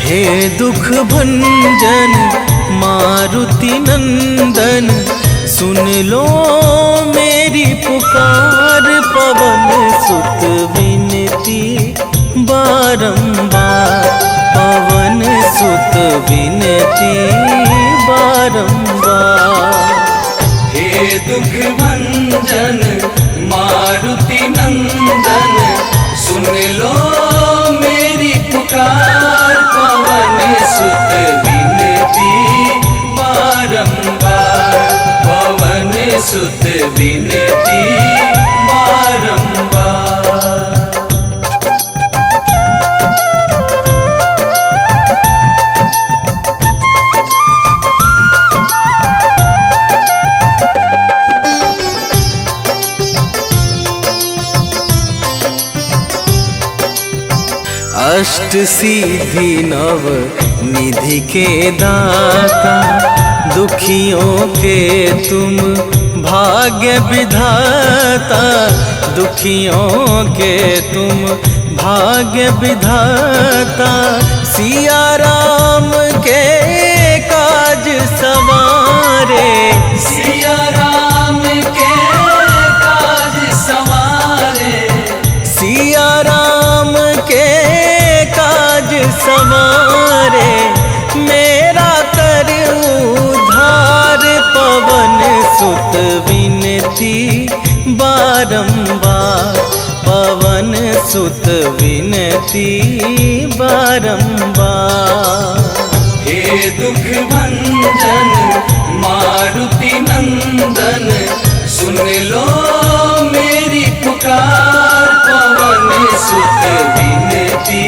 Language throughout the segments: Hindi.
हे दुख भंजन मारुति नंदन, सुन लो मेरी पुकार। पवन सुत विनती बारंबार, पवन सुत विनती बारंबार। हे दुख भंजन मारुति नंदन, सुन लो मेरी पुकार। पवन सुत विनती बारंबार, पवन सुत विनती बारंबार। अष्ट सिद्धि नव निधि के दाता, दुखियों के तुम भाग्य विधाता। दुखियों के तुम भाग्य विधाता, सिया राम के काज सवारे। सिया राम के काज सवारे, सिया राम के काज सवारे। मेरा कर उद्धार, पवन सुत विनती बारंबार, पवन सुत विनती बारंबार। हे दुख भंजन मारुति नंदन, सुन लो मेरी पुकार। पवन सुत विनती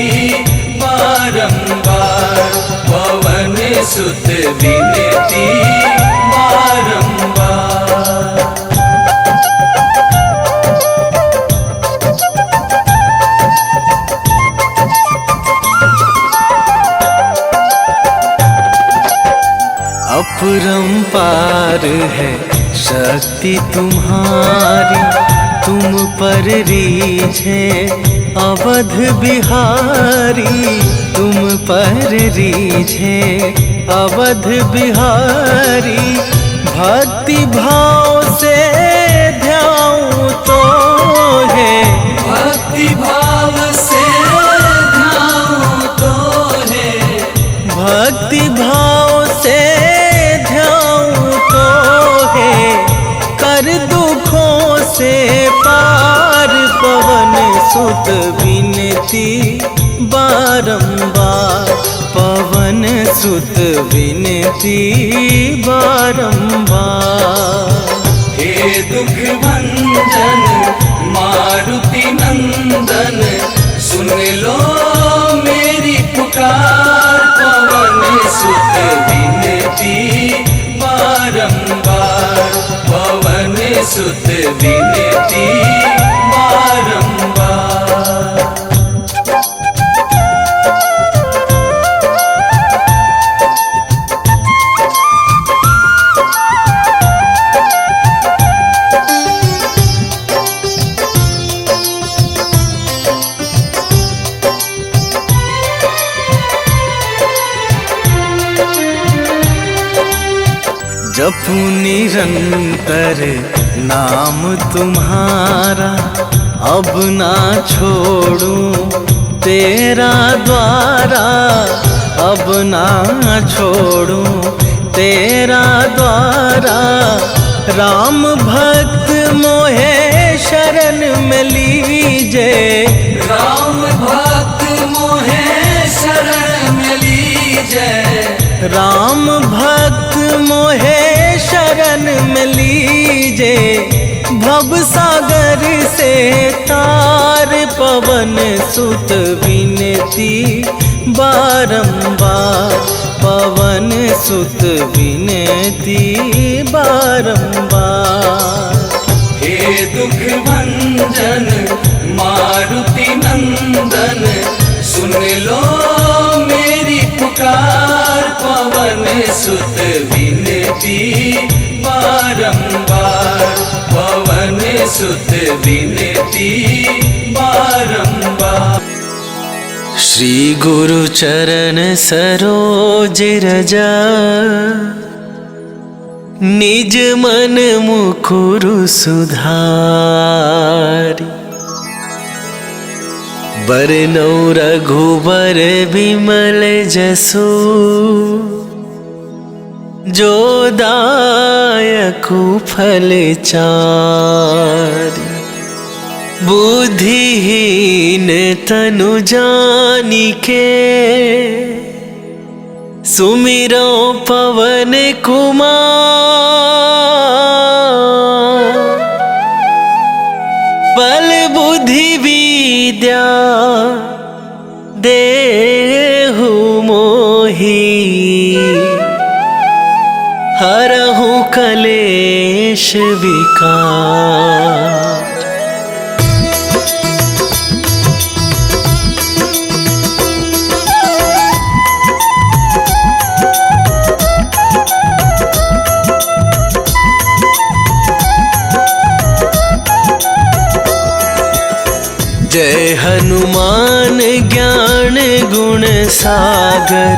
बारंबार, पवन सुत विनती बारंबार। अपरंपार है शक्ति तुम्हारी, तुम पर रीझे अवध बिहारी। तुम पर रीझे अवध बिहारी, भक्ति भाव से ध्याऊं तो है। भक्ति भाव से ध्याऊं तो है, भक्ति भाव से ध्याऊं तो है। कर दुखों से पार, पवन सुत विनती बारंबार, पवन सुत विनती बारंबार। हे दुख भंजन मारुति नंदन, सुन लो मेरी पुकार। पवन सुत विनती बारंबार, पवन सुत विनती बारंबार। जपू निरंतर नाम तुम्हारा, अब ना छोड़ूं तेरा द्वारा। अब ना छोड़ूं तेरा द्वारा। राम भक्त मोहे शरण में लीजे, राम भक्त मोहे शरण में लीजे। राम भक्त मोहे शरण में लीजे। भव सागर से तार, पवन सुत विनती बारंबार, पवन सुत विनती बारंबार। हे दुख भंजन मारुति नंदन, सुन लो मेरी पुकार। पवन सुत विनती बारंबार, पवन सुत विनती बारंबार। श्री गुरु चरण सरोज रजा, निज मन मुकुरु सुधारि। बरनौ रघुबर बिमल जसु, जो दायकु फल चारि। बुद्धिहीन तनु जानिके, सुमिरो पवन कुमार। बल बुद्धि विद्या देहु मोहि, हरहु कलेश विकार। जय हनुमान ज्ञान गुण सागर,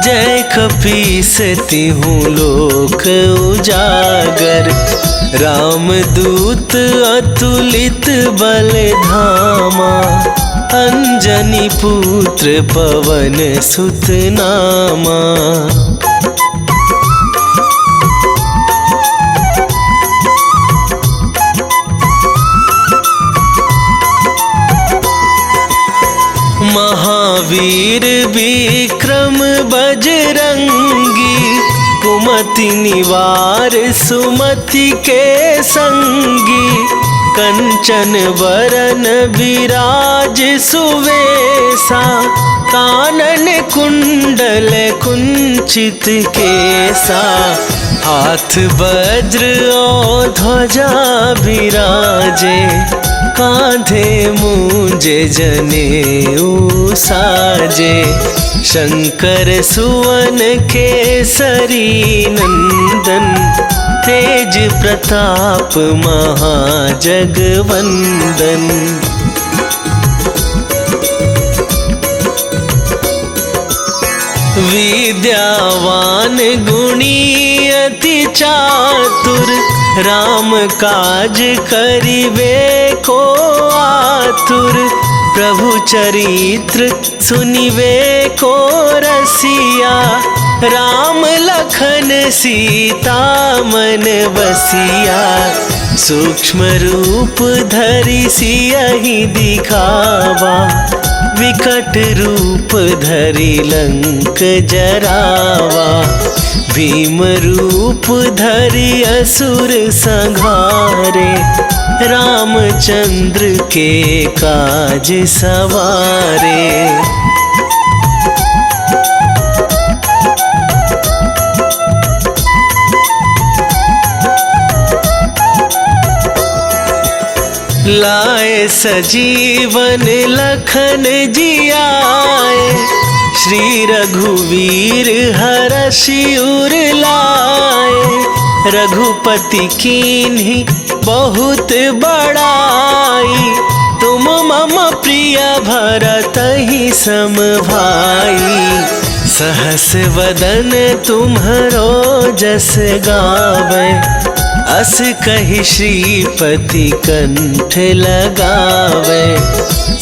जय कपीस तिहुँ लोक उजागर। रामदूत अतुलित बल धामा, अंजनी पुत्र पवन सुत नामा। महावीर विक्रम बजरंगी, कुमति निवार सुमति के संगी। कंचन बरन विराज सुवेशा, कानन कुंडल कुंचित केसा। हाथ वज्र और ध्वजा विराजे, कांधे मूंज जनेऊ साजे। शंकर सुवन केसरी नंदन, तेज प्रताप महाजगवंदन। विद्यावान गुणी अति चातुर, राम काज करिबे को आतुर। प्रभु चरित्र सुनिबे को रसिया, राम लखन सीता मन बसिया। सूक्ष्म रूप धरि सियहि दिखावा, विकट रूप धरि लंक जरावा। भीम रूप धरि असुर संहारे, रामचंद्र के काज सवारे। लाए सजीवन लखन जियाए, श्री रघुवीर हरषि उर लाए। रघुपति कीन्ही बहुत बड़ाई, तुम मम प्रिय भरतहि सम भाई। सहस वदन तुम्हरो जस गावे, अस कहि श्रीपति कंठ लगावे।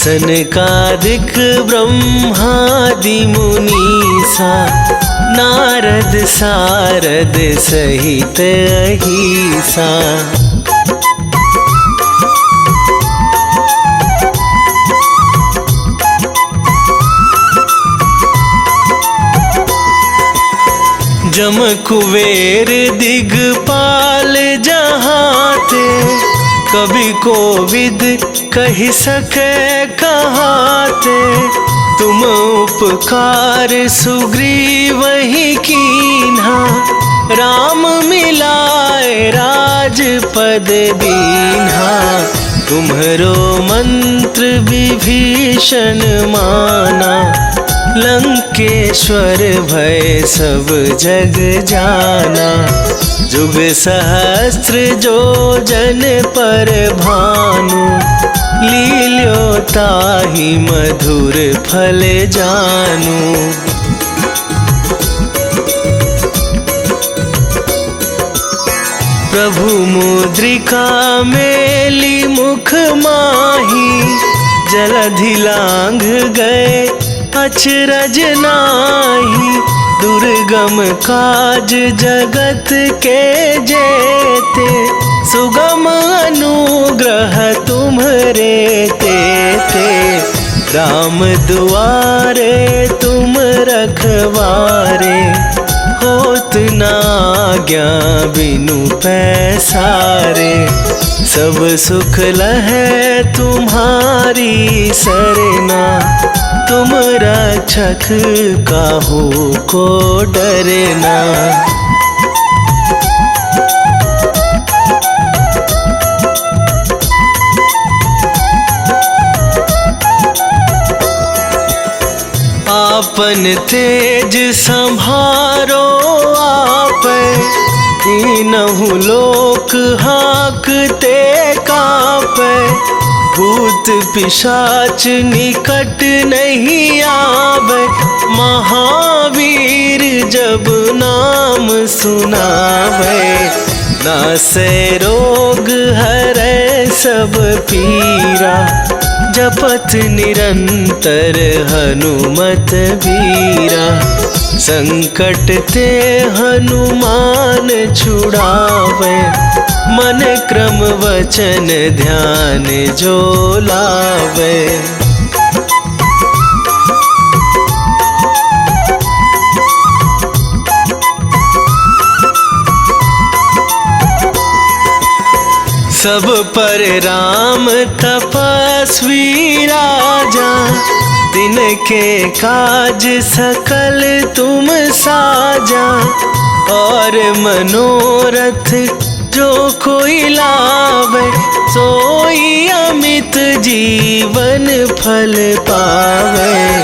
सनकादिक ब्रह्मादि मुनीसा, नारद सारद सहित अहिसा। जम कुबेर दिगपाल जहाते, कभी कोविद कहि सके कहाते। तुम उपकार सुग्रीवहि कीन्हा, राम मिलाए राजपद दीन्हा। तुम्हरो मंत्र विभीषण माना, लंकेश्वर भय सब जग जाना। जुग सहस्त्र जो जन पर भानु, लील्यो ताहि मधुर फल जानु। प्रभु मुद्रिका मेली मुख माही, जलधि लांघ गए अचरज नाही। दुर्गम काज जगत के जेते, सुगम अनुग्रह तुम्हरे तेते। राम दुआरे तुम रखवारे, होत न आज्ञा बिनु पैसारे। सब सुख लहै तुम्हारी सरना, तुम रक्षक काहू को डरना। आपन तेज संभारो आप, तीनहु लोक हाँकते कापै। भूत पिशाच निकट नहीं आवे, महावीर जब नाम सुनावे। नासै रोग हरै सब पीरा, जपत निरंतर हनुमत बीरा। संकट ते हनुमान छुड़ावे, मन क्रम वचन ध्यान जो लावे। सब पर राम तपस्वी राजा, तिनके काज सकल तुम साजा। और मनोरथ जो कोई लावे, सोई अमित जीवन फल पावे।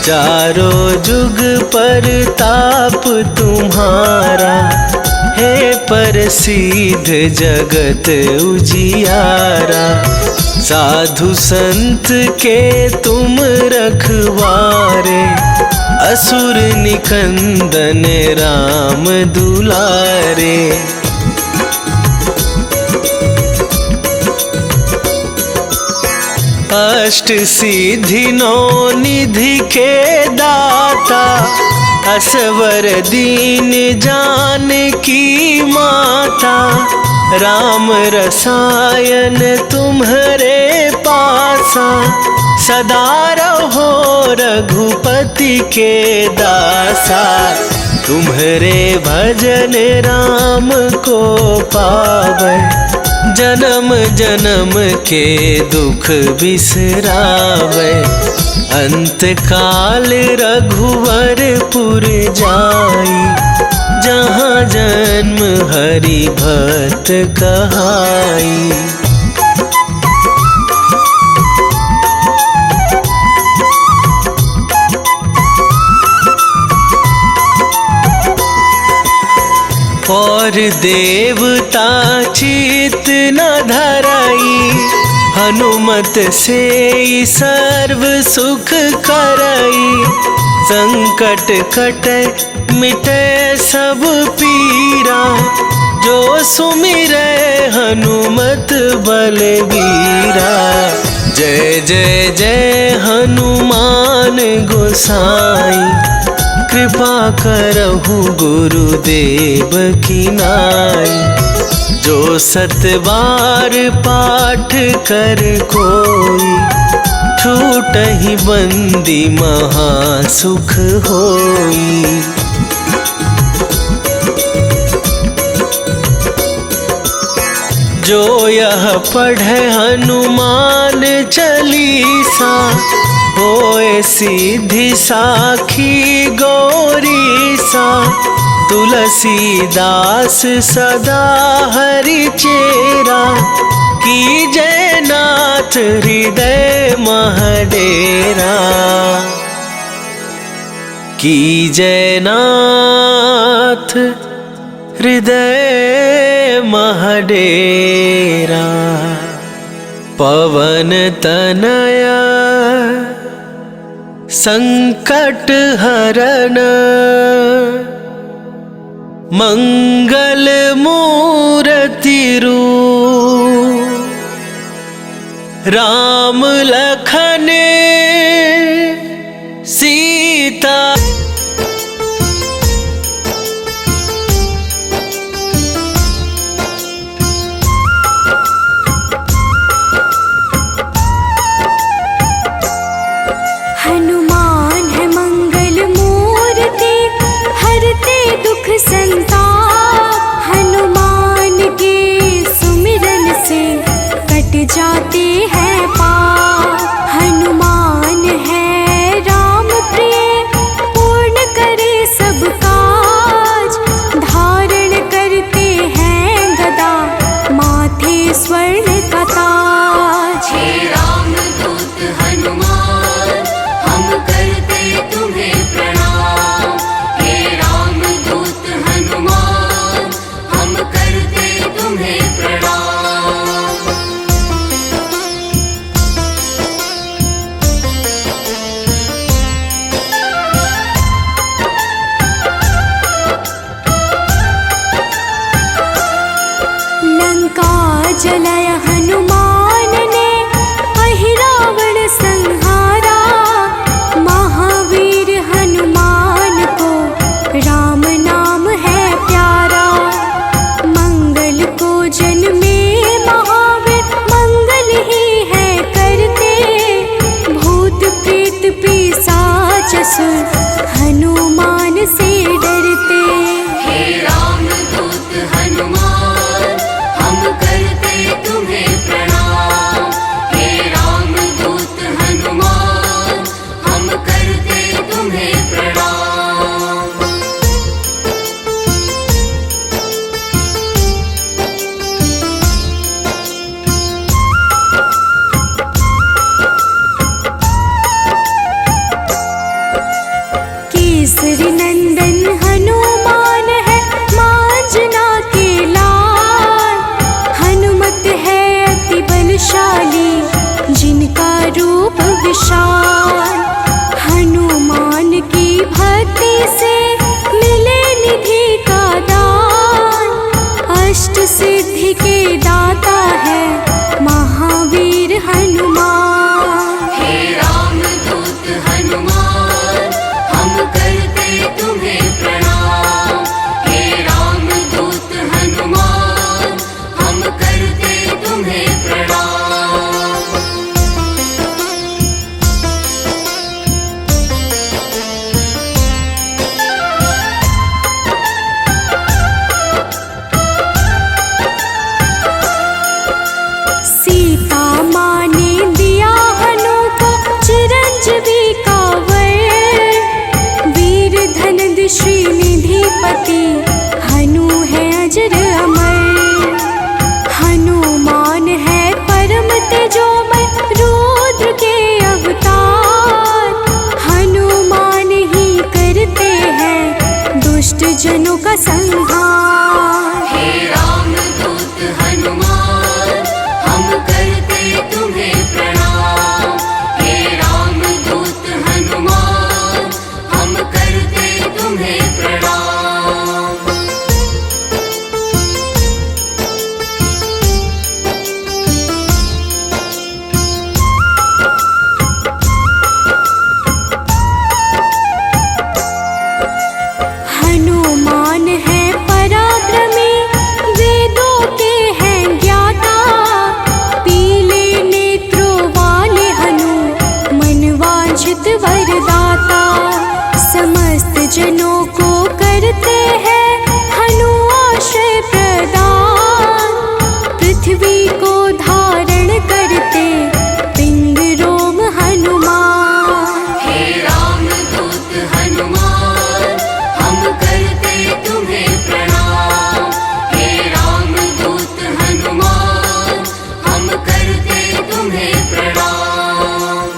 चारों जुग पर ताप तुम्हारा, हे प्रसिद्ध जगत उजियारा। साधु संत के तुम रखवारे, असुर निकंदन राम दुलारे। अष्ट सिद्धि नौ निधि के दाता, असवर दीन जानकी माता। राम रसायन तुम्हरे पासा, सदा रहो रघुपति के दासा। तुम्हरे भजन राम को पावै, जन्म जन्म के दुख बिसरावे। अंत काल रघुवरपुर जाई, जहाँ जन्म हरि भक्त कहाई। और देवता चित न धराई, हनुमत से सर्व सुख करई। संकट कटे मिटे सब पीरा, जो सुमिरै हनुमत बलबीरा। जय जय जय हनुमान गोसाई, कृपा करहु गुरुदेव की नाई। जो सत बार पाठ कर कोई, छूटहि बंदी महासुख होई। जो यह पढ़े हनुमान चालीसा, होए सिद्धि साखी गौरीसा। तुलसीदास सदा हरि चेरा, की जय नाथ हृदय महडेरा। की जयनाथ हृदय महडेरा। पवन तनया संकट हरन मंगल मूर्ति रूप। राम लखन सीता हनुमान है मंगल मूर्ति हरते दुख संताप। हनुमान के सुमिरन से कट जाते हैं पाप। हनुमान है राम प्रिय पूर्ण करे सब काज। धारण करते हैं गदा माथे स्वर्ण का ताज। हे रामदूत हनुमान हम करते तुम्हें प्रणाम। हे रामदूत हनुमान हम करते तुम्हें प्रणाम। लंका जलाय हनुमान ने अहिरावण संहारा। महावीर हनुमान को राम नाम है प्यारा। मंगल को जन्मे महावीर मंगल ही है करते। भूत प्रेत पिशाच असुर हनुमान से डरते। हे रामदूत हनुमान हम करते तुम्हें प्रणाम। हे रामदूत हनुमान हम करते तुम्हें प्रणाम। केसरी नंदन हनुमान है मांजना के लाल। हनुमत है अति बलशाली जिनका रूप विशाल। हनुमान की भक्ति से मिले निधि का दान। अष्ट सिद्धि के दाता है महावीर हनुमान। हे रामदूत हनुमान हम करते तुम्हें प्रणाम। हे रामदूत हनुमान हम करते तुम्हें प्रणाम। सीता माँ ने दिया हनु को चिरंजीवी का वर। वीर धनद श्रीनिधिपति हनु है अजर अमर। हनुमान है परम तेजोमय रुद्र के अवतार। हनुमान ही करते हैं दुष्ट जनों का संहार। हे रामदूत हनुमान हम करते तुम्हें प्रणाम। हे रामदूत हनुमान हम करते तुम्हें प्रणाम। हनुमान है पराक्रमी वेदों के हैं ज्ञाता। पीले नेत्रों वाले हनु मनवांछित वरदाता। समस्त जनों को करते हैं हनु आश्रय प्रदान। पृथ्वी को धारण करते पिंड रोम हनुमान। हे रामदूत हनुमान हम करते तुम्हें प्रणाम। हे रामदूत हनुमान हम करते तुम्हें प्रणाम।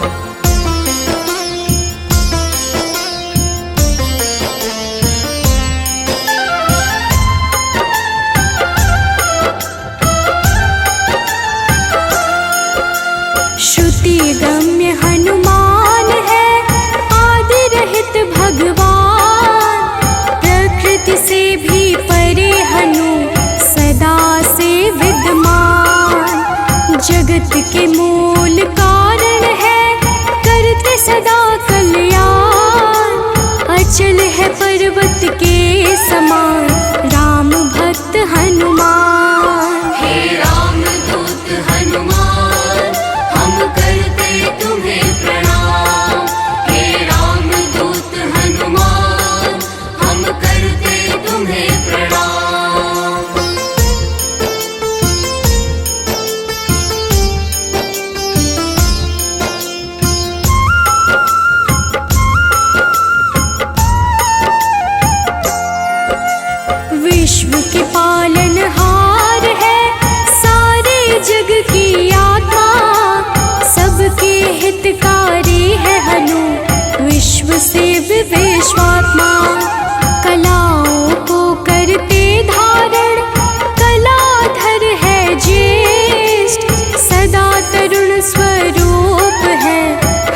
है पर्वत के समान राम भक्त हनुमान। हे राम दूत हनुमान हम करते तुम्हें प्रणाम। हे राम दूत हनुमान हम करते तुम्हें प्रणाम। विश्व के पालनहार है सारे जग की आत्मा, सबके हितकारी है हनु विश्व से विश्वात्मा। कलाओं को करते धारण कलाधर है ज्येष्ठ, सदा तरुण स्वरूप है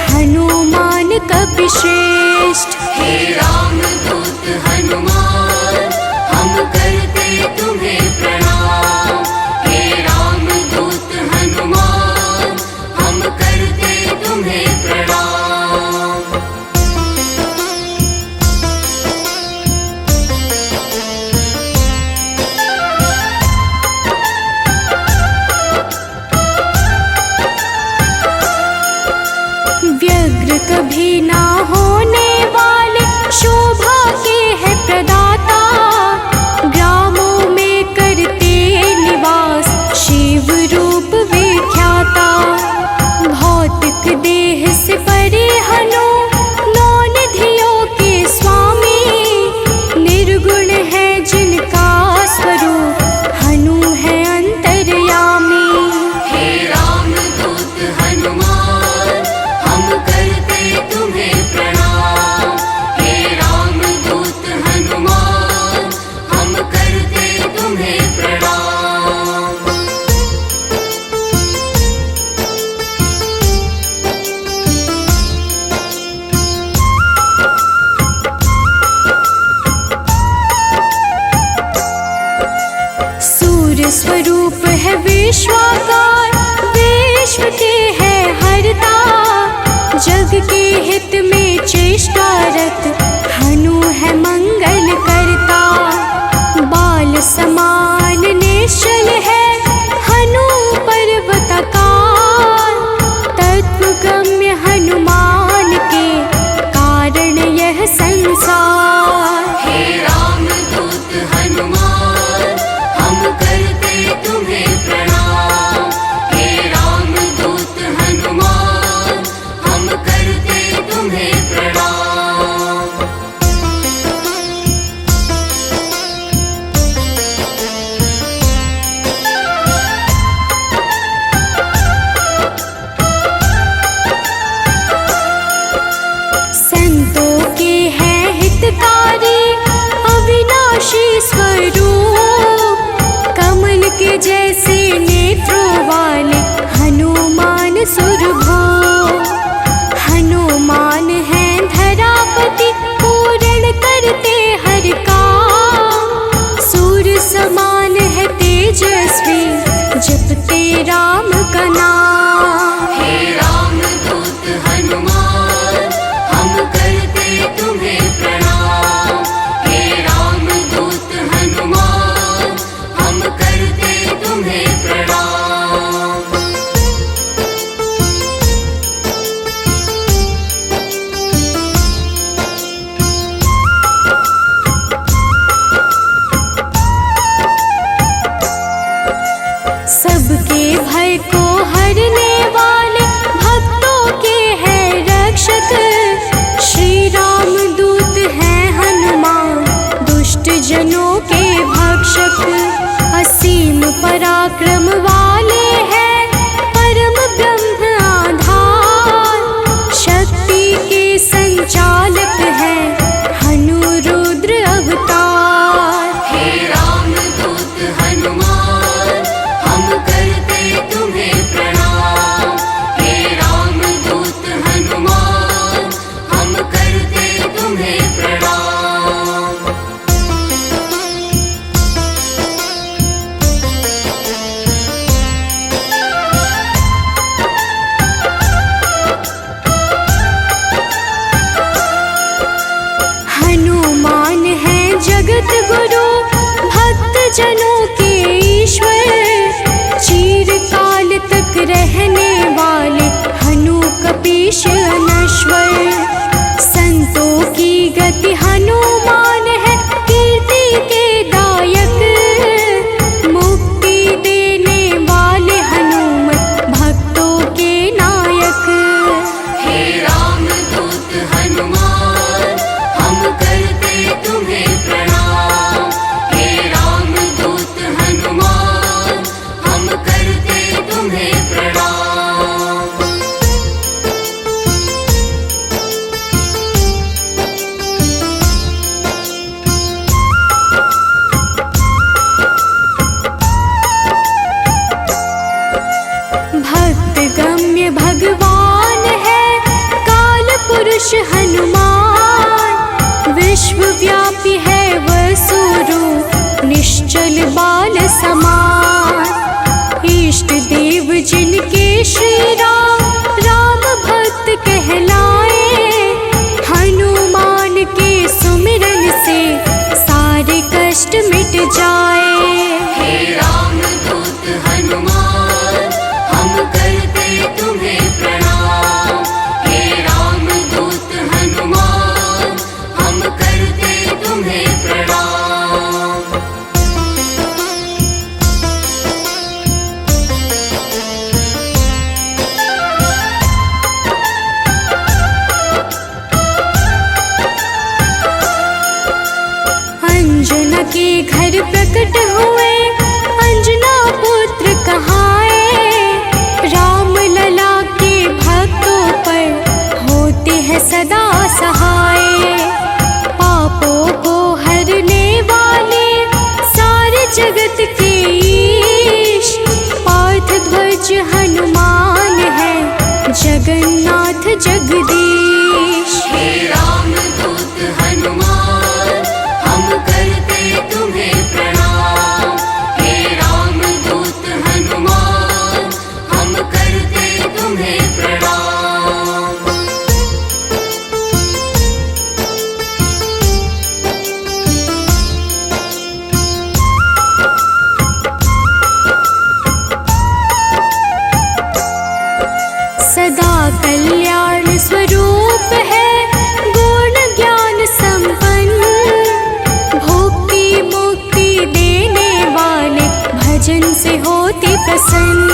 हनुमान कपिश्रेष्ठ। हे राम दूत हनुमान हम करते तुम्हें प्रणाम। हे राम दूत हनुमान हम करते तुम्हें प्रणाम। व्यग्र कभी ना होने वाले शोभा के है प्रदाता, ग्रामों में करते निवास शिव रूप विख्याता। भौतिक देह से परे हनु नौ निधियों के स्वामी, निर्गुण है जिनका स्वरूप हनु है अंतर्यामी। हे राम दूत हनुमान हम करते तुम्हें प्रणाम। हे राम दूत हनुमान हम करते तुम्हें प्रणाम। सूर्य स्वरूप है विश्वाकार, विश्व के है हरता, जग के हित में चेष्टारत हनु है मंगल करता। बाल समान निश्चल है हनु पर्वताकार, तत्वगम्य हनुमान के कारण यह संसार। हे राम दूत हनुमान हम करते तुम्हें प्रणाम। हे राम दूत हनुमान हम करते तुम्हें प्रणाम। शीश अनश्वर। संतों की गति हनुमान है, कीर्ति के दायक। मुक्ति देने वाले हनुमत भक्तों के नायक। हे रामदूत हनुमान, हम करते तुम्हें प्रणाम। हे रामदूत हनुमान, हम करते तुम्हें प्रणाम। भक्त गम्य भगवान है काल पुरुष हनुमान। विश्वव्यापी है वसुरूप, निश्चल बाल समान। इष्ट देव जिनके श्री राम, राम भक्त कहलाए। हनुमान के सुमिरन से सारे कष्ट मिट जाए। हे रामदूत हनुमान, हम करते तुम्हें प्रणाम। हे रामदूत हनुमान, हम करते तुम्हें प्रणाम। अंजना के घर प्रकट हुए, अंजना पुत्र कहाए। राम लला के भक्तों पर होते हैं सदा सहाय। पापों को हरने वाले सारे जगत के ईश। पार्थ ध्वज हनुमान है, जगन्नाथ जगदीश। हे रामदूत हनुमान, हम करते तुम्हें प्रणाम। हे रामदूत हनुमान, हम करते तुम्हें प्रणाम। सदा कल्याण स्वरूप है, गुण ज्ञान संपन्न। भक्ति मुक्ति देने वाले भजन से होते प्रसन्न।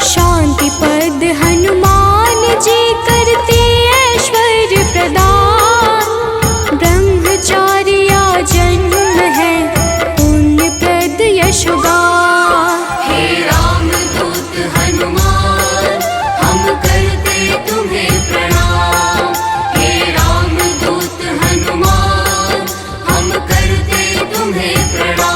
शांति पद हनुमान जी करते ऐश्वर्य प्रदान। ब्रह्मचार्या जन्म है, पुण्य प्रद यशोगान। हे रामदूत हनुमान, हम करते तुम्हें प्रणाम। हे रामदूत हनुमान, हम करते तुम्हें प्रणाम।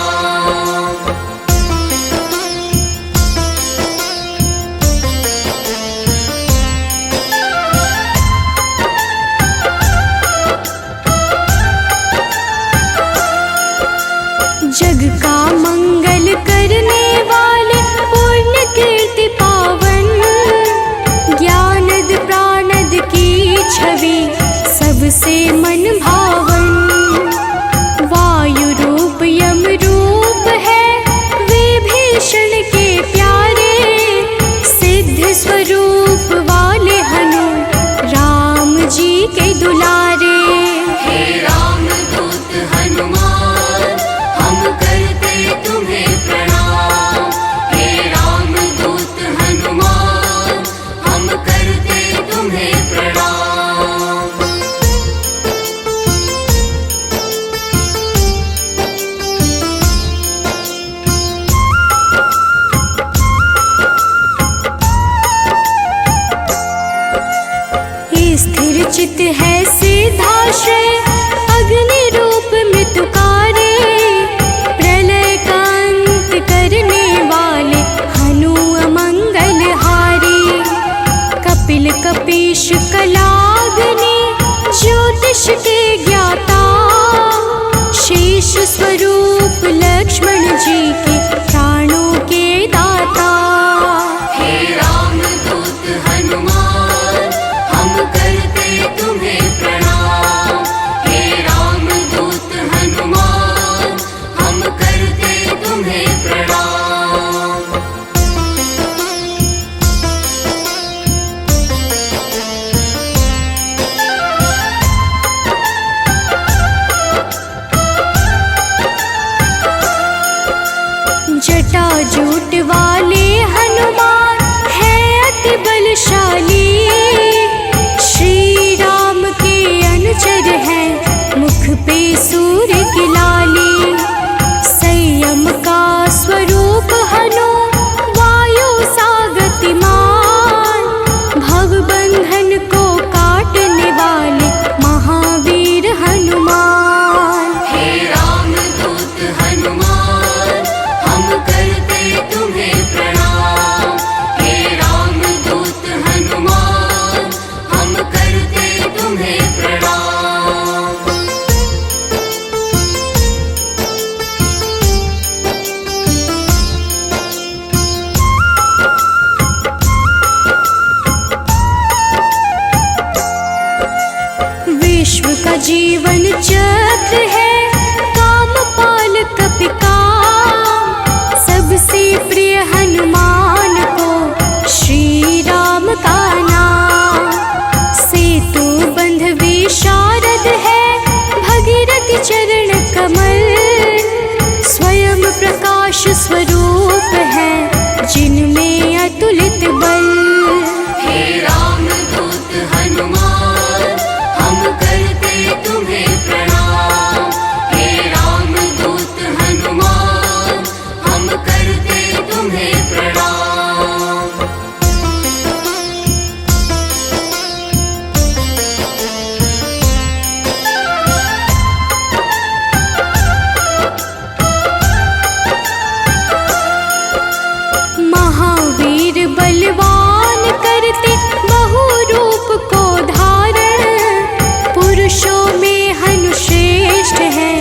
जग का मंगल करने वाले, पुण्य कीर्ति पावन। ज्ञानद प्राणद की छवि सबसे मन भावन। वायु रूप यम रूप है, विभीषण के प्यारे। सिद्ध स्वरूप वाले हनु, राम जी के दुलारे। हे रामदूत हनुमान, हम करते पे सूर्य की लाली, संयम का स्वरूप हनु वायु सा गतिमान, भव बंधन को काटने वाले महावीर हनुमान। हे रामदूत हनुमान, हम करते तुम्हें प्रणाम। हे रामदूत हनुमान, हम करते तुम्हें प्रणाम। विश्व का जीवन चक्र है कामपाल कपिकाम, सबसे प्रिय हनुमान को श्री राम का नाम। सेतु बंध विशारद है भगीरथ चरण कमल, स्वयं प्रकाश स्वरूप है जिनमें अतुलित बल। हे रामदूत हनुमान, हम करते तुम्हें प्रणाम। हे रामदूत हनुमान, हम करते तुम्हें प्रणाम। महावीर बलवान करते बहु रूप को धारण, पुरुषों में हनु श्रेष्ठ है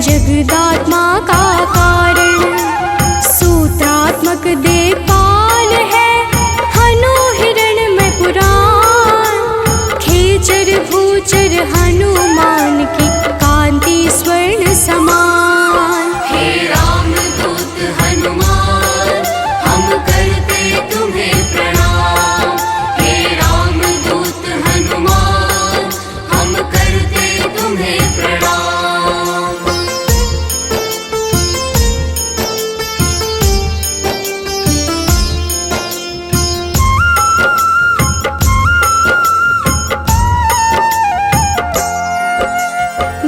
जगदात्मा का कारण। सूत्रात्मक देवपाल है हनु हिरण्मय पुराण, खेचर भूचर हनुमान की कांति स्वर्ण समान। हे रामदूत हनुमान, हम करते तुम्हें प्रणाम। हे रामदूत हनुमान, हम करते तुम्हें प्रणाम।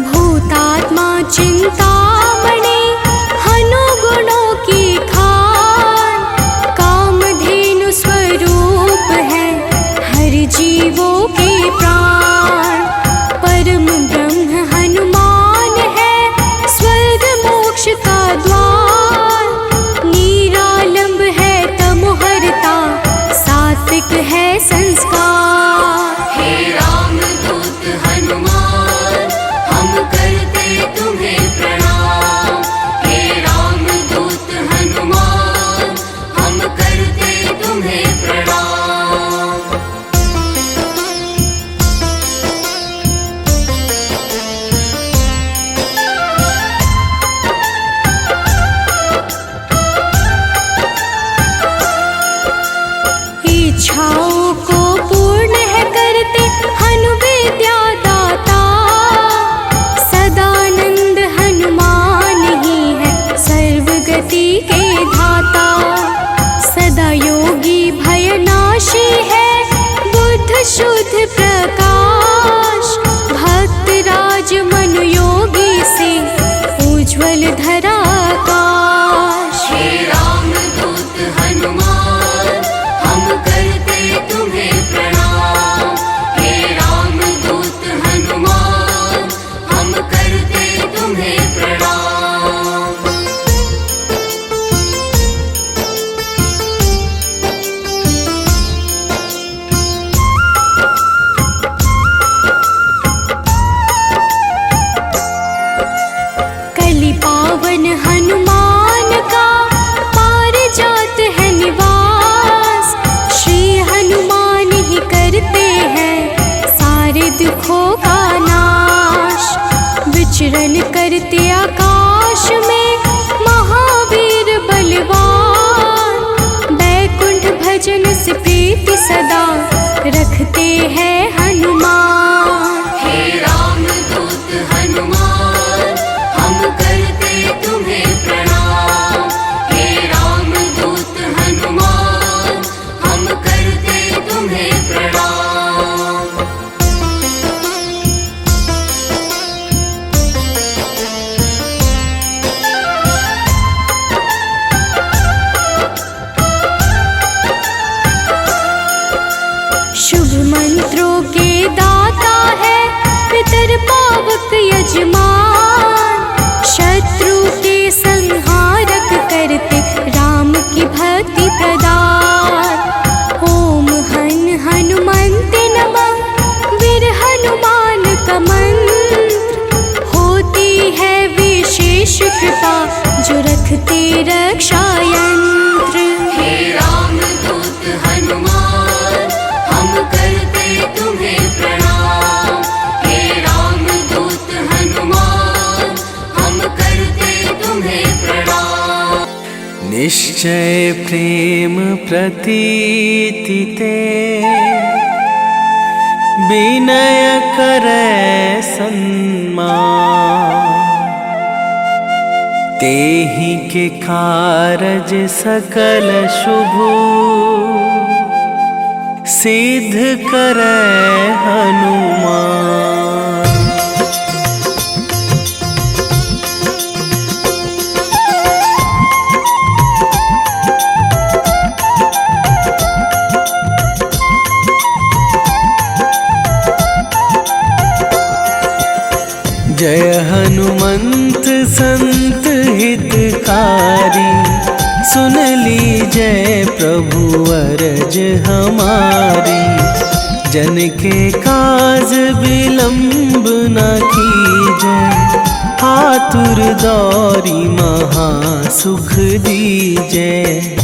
भूतात्मा चिंतामणि हनु गुणों की खान, कामधेनु स्वरूप है हर जीवों के प्राण। परम ब्रह्म हनुमान है स्वर्ग मोक्ष का द्वार, निरालंब है तमोहरता सात्विक है संस्कार। हे रामदूत हनुमान, हम करते तुम्हें प्रणाम। हे रामदूत हनुमान, हम करते तुम्हें प्रणाम। इच्छाओं को पूर्ण है करते हनु विद्या दाता, सदानंद हनुमान ही है सर्वगति के धाता। सदा योगी भयनाशी है बुद्ध शुद्ध प्रकाश, भक्त राज मनु योगी से उज्ज्वल धरा आकाश। हे रामदूत हनुमान, हम करते तुम्हें प्रणाम। हे रामदूत हनुमान, हम करते तुम्हें प्रणाम। कलि पावन हनुमान का पारिजात है निवास, श्री हनुमान ही करते हैं सारे दुखों का नाश। विचरण करते आकाश में महावीर बलवान, बैकुंठ भजन से प्रीति सदा रखते हैं हनुमान। हे रामदूत हनुमान, हम करते तुम्हें प्रणाम। हे रामदूत हनुमान, हम करते तुम्हें प्रणाम। कृपा जो रखते रक्षा यंत्र। हे रामदूत हनुमान हम करते तुम्हें प्रणाम। हे रामदूत हनुमान हम करते तुम्हें प्रणाम। निश्चय प्रेम प्रतीति ते विनय करे सन्मान। तेहि के कारज सकल शुभ सिद्ध करे हनुमान। जय हनुमंत संत हितकारी, सुन लीजय प्रभु अरज हमारी। जन के काज विलंब न कीजय, आतुर दौरी महा सुख दीजय।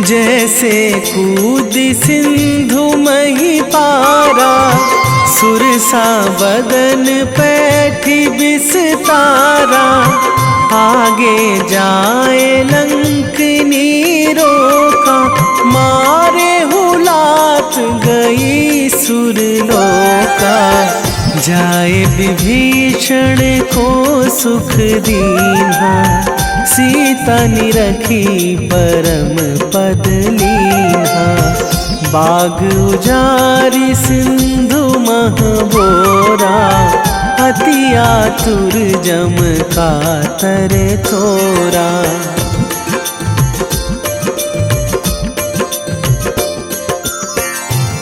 जैसे कूद सिंधु मही पारा, सुरसा बदन पैठी बिस्तारा। आगे जाए लंकनी रोका, मारे हुलात गई सुरलोका। जाए विभीषण को सुख दीन्हा, सीता निरखी परम पद लीन्हा। बाग उजारी सिंधु महबोरा, अति आतुर जम कातर थोरा।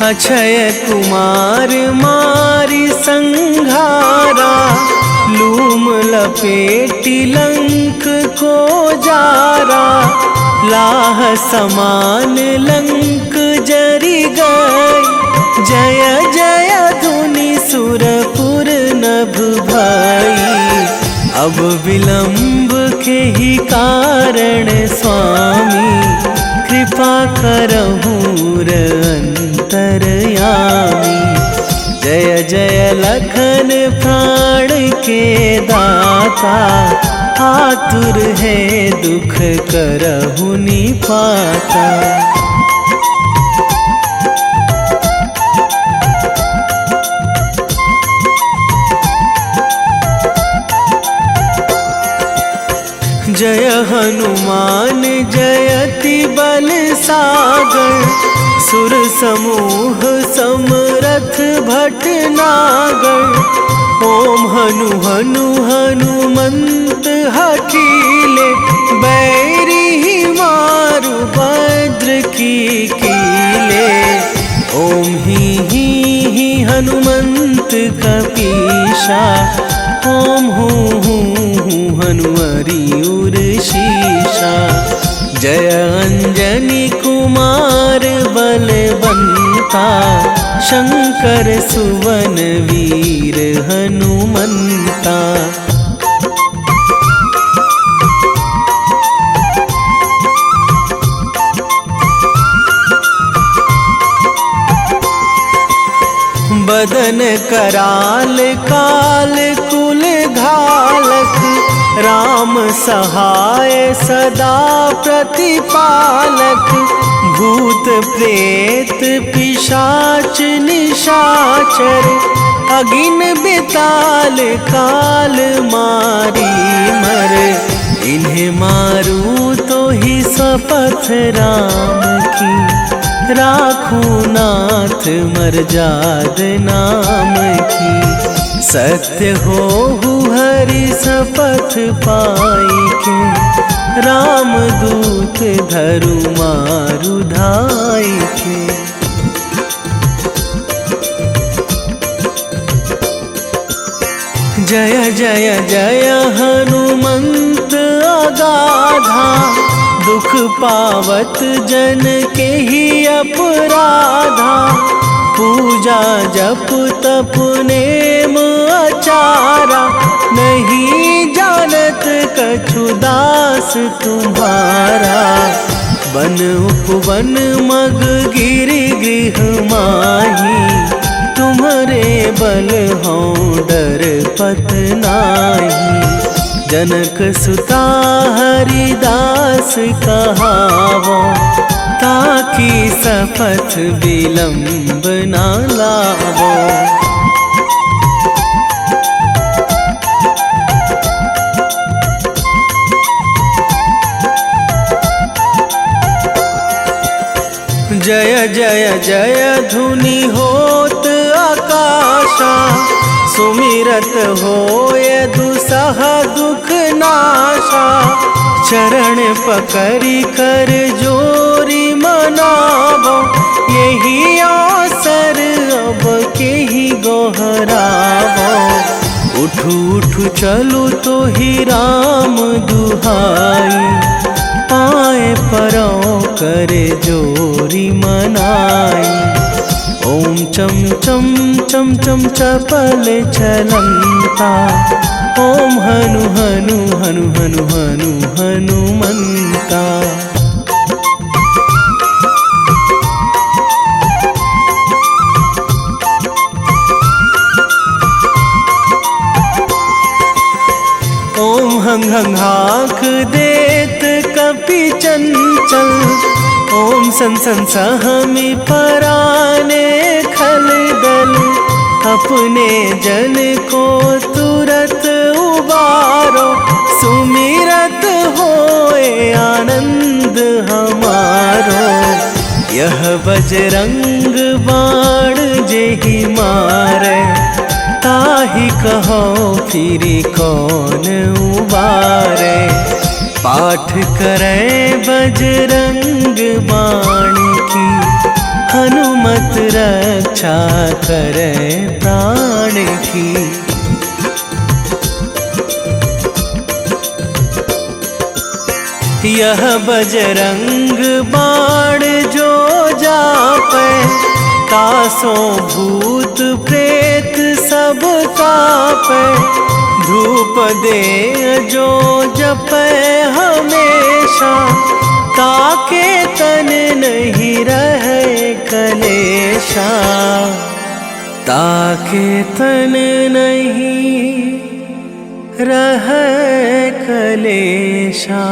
अक्षय कुमार मारी संघारा, लूम लपेटी लंक को जारा। लाह समान लंक जरी गई, जय जय धुनि सुरपुर नभ भई। अब विलंब के ही कारण स्वामी, कृपा करहु अंतरयामी। जय जय लखन प्राण के दाता, आतुर है दुख करहु निपाता। जय हनुमान जयति बल सागर, सुर समूह समरथ भटनागर। ओम हनु हनु हनुमंत हठीले, बैरी मारु भद्र की कीले। ओम ही हनुमंत कपीशा, ओम हूँ हनुमरी उर शीशा। जय अंजनी कुमार बलवंता, शंकर सुवन वीर हनुमंता। बदन कराल काल कुल घालक, राम सहाय सदा प्रतिपालक। भूत प्रेत पिशाच निशाचर, अगिन बिताल काल मारी मर। इन्हें मारू तो ही शपथ राम की, राखूं नाथ मर्याद नाम की। सत्य हो हरि शपथ पाई के, रामदूत धरु मारु धाई के। जय जय जय हनुमंत अगाधा, दुख पावत जन के ही अपराधा, पूजा जप तप नेम आचारा, नहीं जानत कछु दास तुम्हारा। वन उपवन मग गिरि गृह माही, तुम्हारे बल हों डर पत नाही। जनक सुता हरिदास कहावो, ताकि सपथ विलंब ना लावो। जय जय जय धुनि होत आकाशा, सुमिरत होय दुसह दुख नाशा। चरण पकड़ी कर जोरी मनावो, यही अवसर अब के ही गोहरावो। उठू उठू चलू तो ही राम दुहाई, पाए परो करे जोरी मनाई। ओम चम चम चम चम चपल चलंता, ओम हनु हनु हनु हनु हनु हनुमंता। ओम हंग हंग हाक देत कपि चंचल, ओम सन सन सहमी पराने खल दल। अपने जन को तुरत उबारो, सुमिरत होए आनंद हमारो। यह बजरंग बाण जेहि मारे, ताहि कहो फिरि कौन उबारे। पाठ करें बजरंग बाण की, हनुमत रक्षा करें प्राण की। यह बजरंग बाण जो जापे, तासों भूत प्रेत सब कापे। धूप दे जो जपे हमेशा, ताके तन नहीं रहे कलेशा। ताके तन नहीं रहे कलेशा।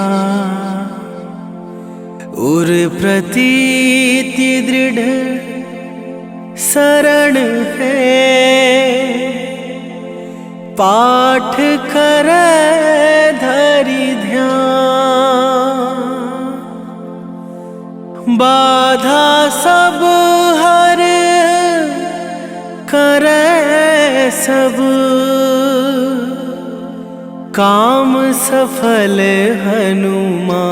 उर प्रतीति दृढ़ शरण है, पाठ करे धरि ध्यान। बाधा सब हर करे सब, काम सफल हनुमान।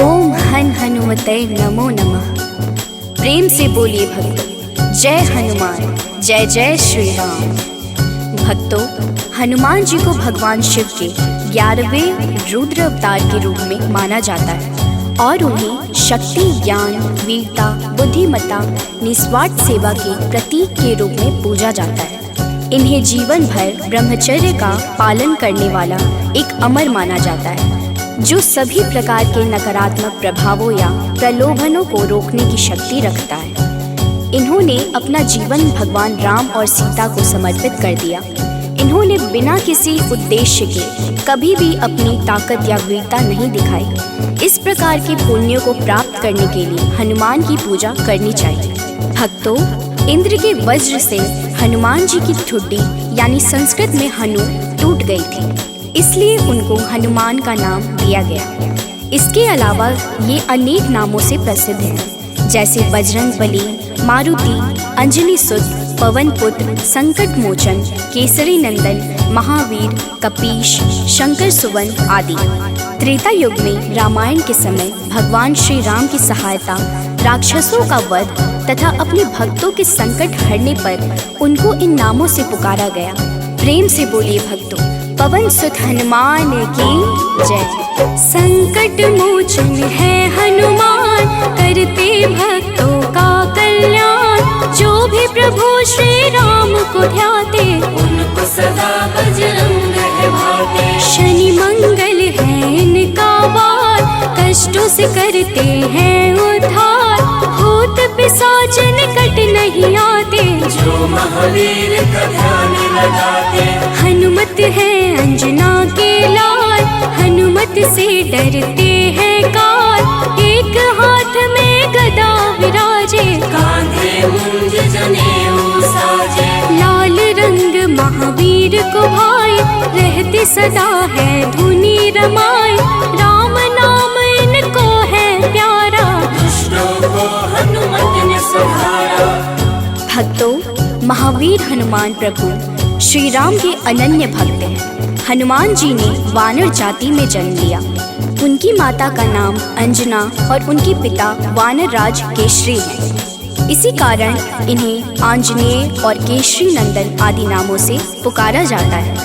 ओम हन हनुमते नमो नमः। प्रेम से बोलिए भक्तों, जय हनुमान, जय जय श्री राम। भक्तों, हनुमान जी को भगवान शिव के 11वें रुद्र अवतार के रूप में माना जाता है और उन्हें शक्ति, ज्ञान, वीरता, बुद्धिमत्ता, निस्वार्थ सेवा के प्रतीक के रूप में पूजा जाता है। इन्हें जीवन भर ब्रह्मचर्य का पालन करने वाला एक अमर माना जाता है, जो सभी प्रकार के नकारात्मक प्रभावों या प्रलोभनों को रोकने की शक्ति रखता है। इन्होंने अपना जीवन भगवान राम और सीता को समर्पित कर दिया। इन्होंने बिना किसी उद्देश्य के कभी भी अपनी ताकत या वीरता नहीं दिखाई। इस प्रकार के पुण्यों को प्राप्त करने के लिए हनुमान की पूजा करनी चाहिए। भक्तों, इंद्र के वज्र से हनुमान जी की ठुड्डी यानी संस्कृत में हनु टूट गई थी, इसलिए उनको हनुमान का नाम दिया गया। इसके अलावा ये अनेक नामों से प्रसिद्ध हैं, जैसे बजरंग बली, मारुति, अंजनी सुत, पवन पुत्र, संकट मोचन, केसरी नंदन, महावीर, कपीश, शंकर सुवन आदि। त्रेता युग में रामायण के समय भगवान श्री राम की सहायता, राक्षसों का वध तथा अपने भक्तों के संकट हरने पर उनको इन नामों से पुकारा गया। प्रेम से बोलिए भक्तों, पवन सुत हनुमान की जय। संकट मोचन है हनुमान, करते भक्तों का कल्याण। जो भी प्रभु श्री राम को ध्याते, उनको सदा बजरंग है भाते। शनि मंगल है इनका वार, कष्टों से करते हैं उद्धार। भूत पिशाच निकट नहीं आते, जो महावीर का ध्यान लगाते। हनुमत है अंजना के लाल, हनुमत से डरते हैं काल। एक हाथ में गदा विराजे, कांधे मुंज जनेऊ साजे। लाल रंग महावीर को भाई, रहते सदा है धुनी रमाए। राम नाम इनको है प्यारा, दुष्टों को हनुमत ने संहारा। भक्तों, महावीर हनुमान प्रभु श्री राम के अनन्य भक्त हैं। हनुमान जी ने वानर जाति में जन्म लिया। उनकी माता का नाम अंजना और उनके पिता वानर राज केशरी हैं। इसी कारण इन्हें आंजनेय और केशरी नंदन आदि नामों से पुकारा जाता है।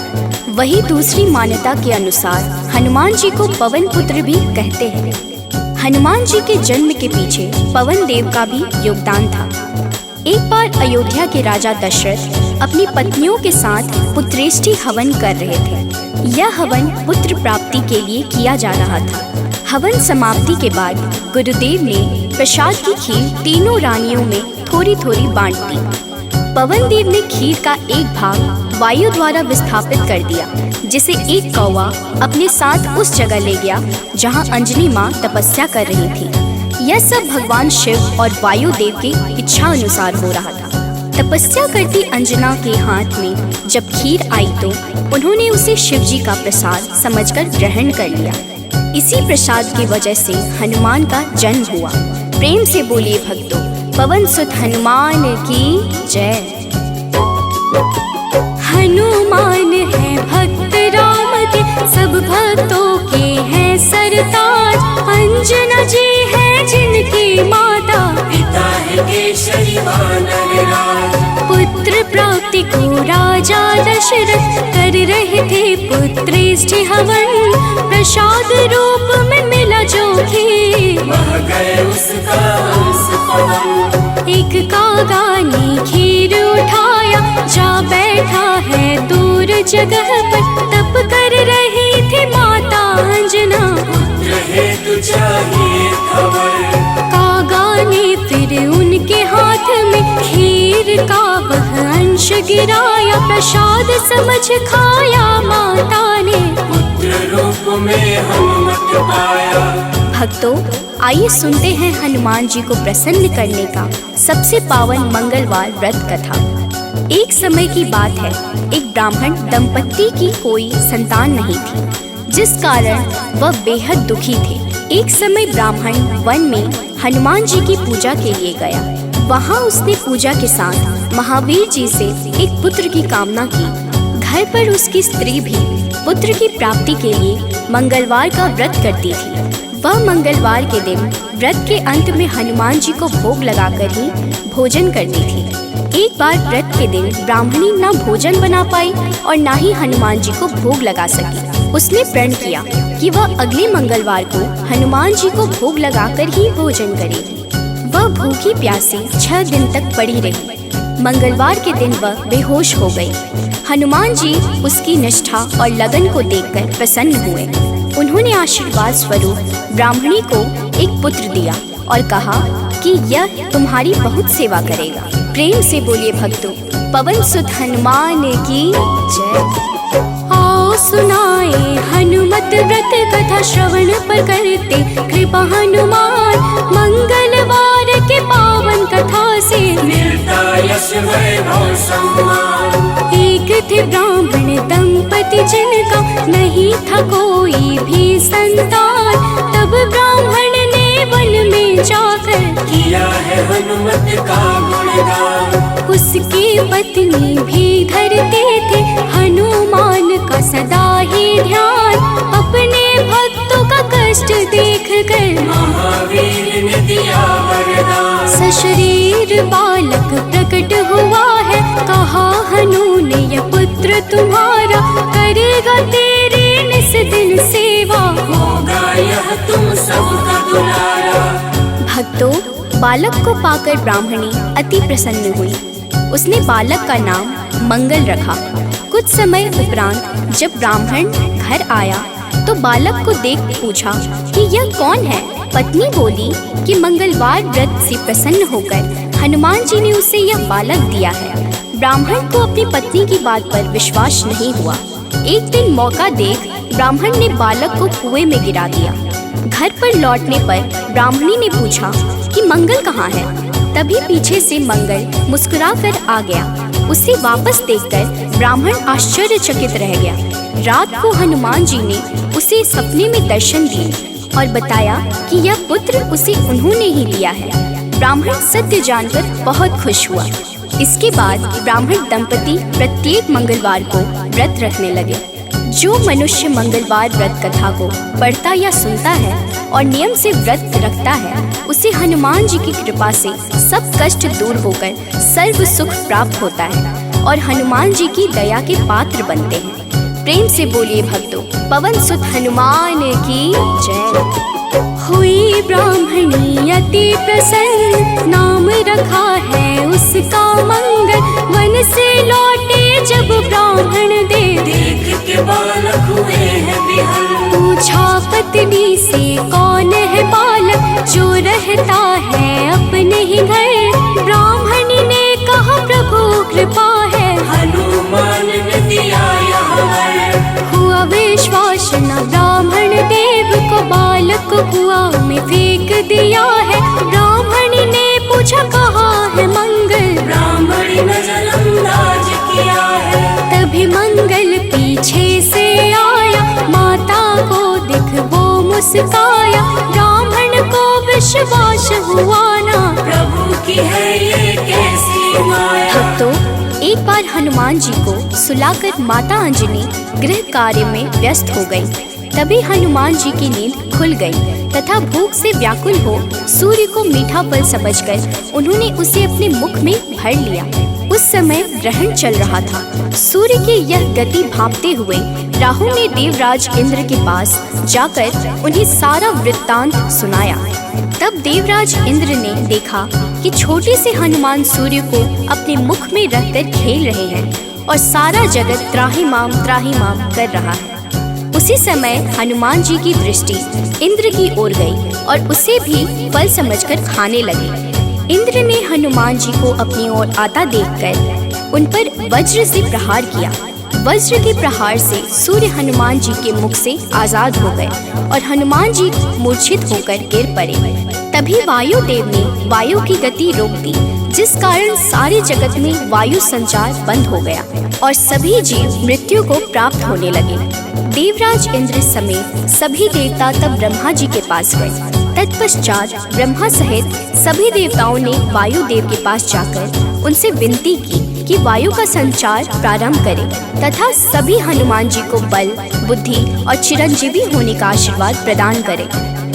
वही दूसरी मान्यता के अनुसार हनुमान जी को पवन पुत्र भी कहते हैं। हनुमान जी के जन्म के पीछे पवन देव का भी योगदान था। एक बार अयोध्या के राजा दशरथ अपनी पत्नियों के साथ पुत्रेष्टि हवन कर रहे थे। यह हवन पुत्र प्राप्ति के लिए किया जा रहा था। हवन समाप्ति के बाद गुरुदेव ने प्रसाद की खीर तीनों रानियों में थोड़ी थोड़ी बांट दी। पवन देव ने खीर का एक भाग वायु द्वारा विस्थापित कर दिया, जिसे एक कौवा अपने साथ उस जगह ले गया जहाँ अंजनी माँ तपस्या कर रही थी। यह सब भगवान शिव और वायु देव की इच्छा अनुसार हो रहा था। तपस्या करती अंजना के हाथ में जब खीर आई तो उन्होंने उसे शिव जी का प्रसाद समझकर ग्रहण कर लिया। इसी प्रसाद की वजह से हनुमान का जन्म हुआ। प्रेम से बोलिए भक्तों, पवन सुत हनुमान की जय। हनुमान है भक्त राम के, सब भक्तों के हैं सरताज। अंजना जी है जिनकी माता, पिता है केशरी वानर राज। पुत्र प्राप्ति को राजा दशरथ कर रहे थे पुत्रेष्टि हवन। प्रसाद रूप में मिला जो खीर, वह गए उसका अंश पवन। एक कागा ने खीर उठाया, जा बैठा है दूर जगह पर। तप कर रही थी माता अंजना, पुत्र हेतु चाहिए खबर। कागा ने फिर उनके हाथ में खीर का वह अंश गिराया। प्रसाद समझ खाया माता ने, पुत्र रूप में हनुमत पाया। भक्तों, आइए सुनते हैं हनुमान जी को प्रसन्न करने का सबसे पावन मंगलवार व्रत कथा। एक समय की बात है, एक ब्राह्मण दंपत्ति की कोई संतान नहीं थी, जिस कारण वह बेहद दुखी थे। एक समय ब्राह्मण वन में हनुमान जी की पूजा के लिए गया। वहाँ उसने पूजा के साथ महावीर जी से एक पुत्र की कामना की। घर पर उसकी स्त्री भी पुत्र की प्राप्ति के लिए मंगलवार का व्रत करती थी। वह मंगलवार के दिन व्रत के अंत में हनुमान जी को भोग लगाकर ही भोजन करती थी। एक बार व्रत के दिन ब्राह्मणी न भोजन बना पाई और न ही हनुमान जी को भोग लगा सकी। उसने प्रण किया कि वह अगले मंगलवार को हनुमान जी को भोग लगाकर ही भोजन करेगी। वह भूखी प्यासी 6 दिन तक पड़ी रही। मंगलवार के दिन वह बेहोश हो गई। हनुमान जी उसकी निष्ठा और लगन को देखकर प्रसन्न हुए। उन्होंने आशीर्वाद स्वरूप ब्राह्मणी को एक पुत्र दिया और कहा कि यह तुम्हारी बहुत सेवा करेगा। प्रेम से बोलिए भक्तों, पवन सुत हनुमान की जय। आओ सुनाए हनुमत व्रत कथा, श्रवण पर करते कृपा हनुमान। मंगलवार के पावन कथा से मिलता यश वैभव सम्मान। एक थे ब्राह्मण दंपति जिनका नहीं था कोई भी संतान। तब ब्राह्मण ने वन में जाकर किया है हनुमत का गुणगान। उसकी पत्नी भी धरते थे हनुमान का सदा ही ध्यान। अपने भक्तों कष्ट देख कर महावीर ने दिया वरदान। सशरीर बालक प्रकट हुआ है, कहा हनु ने यह पुत्र तुम्हारा करेगा तेरी निस दिन सेवा, होगा यह तुम सबका दुलारा। भक्तों, बालक को पाकर ब्राह्मणी अति प्रसन्न हुई। उसने बालक का नाम मंगल रखा। कुछ समय उपरांत जब ब्राह्मण घर आया तो बालक को देख पूछा कि यह कौन है। पत्नी बोली कि मंगलवार व्रत से प्रसन्न होकर हनुमान जी ने उसे यह बालक दिया है। ब्राह्मण को अपनी पत्नी की बात पर विश्वास नहीं हुआ। एक दिन मौका देख ब्राह्मण ने बालक को कुएं में गिरा दिया। घर पर लौटने पर ब्राह्मणी ने पूछा कि मंगल कहाँ है। तभी पीछे से मंगल मुस्कुरा कर आ गया। उसे वापस देखकर ब्राह्मण आश्चर्यचकित रह गया। रात को हनुमान जी ने उसे सपने में दर्शन दिए और बताया कि यह पुत्र उसे उन्होंने ही दिया है। ब्राह्मण सत्य जानकर बहुत खुश हुआ। इसके बाद ब्राह्मण दंपति प्रत्येक मंगलवार को व्रत रखने लगे। जो मनुष्य मंगलवार व्रत कथा को पढ़ता या सुनता है और नियम से व्रत रखता है, उसे हनुमान जी की कृपा से सब कष्ट दूर होकर सर्व सुख प्राप्त होता है और हनुमान जी की दया के पात्र बनते हैं। प्रेम से बोलिए भक्तों, पवन सुत हनुमान की जय। हुई ब्राह्मणी अति प्रसन्न, नाम रखा है उसका मंगल। वन से लौटे जब ब्राह्मण देख के बालक हुए हैं विहल। पूछा पत्नी से कौन है बालक जो रहता है अपने ही घर। ब्राह्मणी ने कहा प्रभु कृपा है, हनुमान ने दिया यह वर। हुआ विश्वास न ब्राह्मण देव को, बालक को कुआं में फेंक दिया है। ब्राह्मणी ने पूछा कहाँ है मंगल, ब्राह्मणी नजरअंदाज किया है। तभी मंगल पीछे से आया, माता को दिख वो मुस्काया। ब्राह्मण को विश्वास हुआ ना, प्रभु की है ये कैसी माया। भक्तों, एक बार हनुमान जी को सुलाकर माता अंजनी गृह कार्य में व्यस्त हो गई। तभी हनुमान जी की नींद खुल गई तथा भूख से व्याकुल हो सूर्य को मीठा फल समझकर उन्होंने उसे अपने मुख में भर लिया। उस समय ग्रहण चल रहा था। सूर्य की यह गति भांपते हुए राहु ने देवराज इंद्र के पास जाकर उन्हें सारा वृत्तांत सुनाया। तब देवराज इंद्र ने देखा कि छोटे से हनुमान सूर्य को अपने मुख में रखकर खेल रहे हैं और सारा जगत त्राहिमाम कर रहा है। उसी समय हनुमान जी की दृष्टि इंद्र की ओर गई और उसे भी फल समझकर खाने लगे। इंद्र ने हनुमान जी को अपनी ओर आता देखकर उन पर वज्र से प्रहार किया। वज्र के प्रहार से सूर्य हनुमान जी के मुख से आजाद हो गए और हनुमान जी मूर्छित होकर गिर पड़े। तभी वायु देव ने वायु की गति रोक दी, जिस कारण सारे जगत में वायु संचार बंद हो गया और सभी जीव मृत्यु को प्राप्त होने लगे। देवराज इंद्र समेत सभी देवता तब ब्रह्मा जी के पास गए। तत्पश्चात ब्रह्मा सहित सभी देवताओं ने वायु देव के पास जाकर उनसे विनती की कि वायु का संचार प्रारंभ करें तथा सभी हनुमान जी को बल, बुद्धि और चिरंजीवी होने का आशीर्वाद प्रदान करें।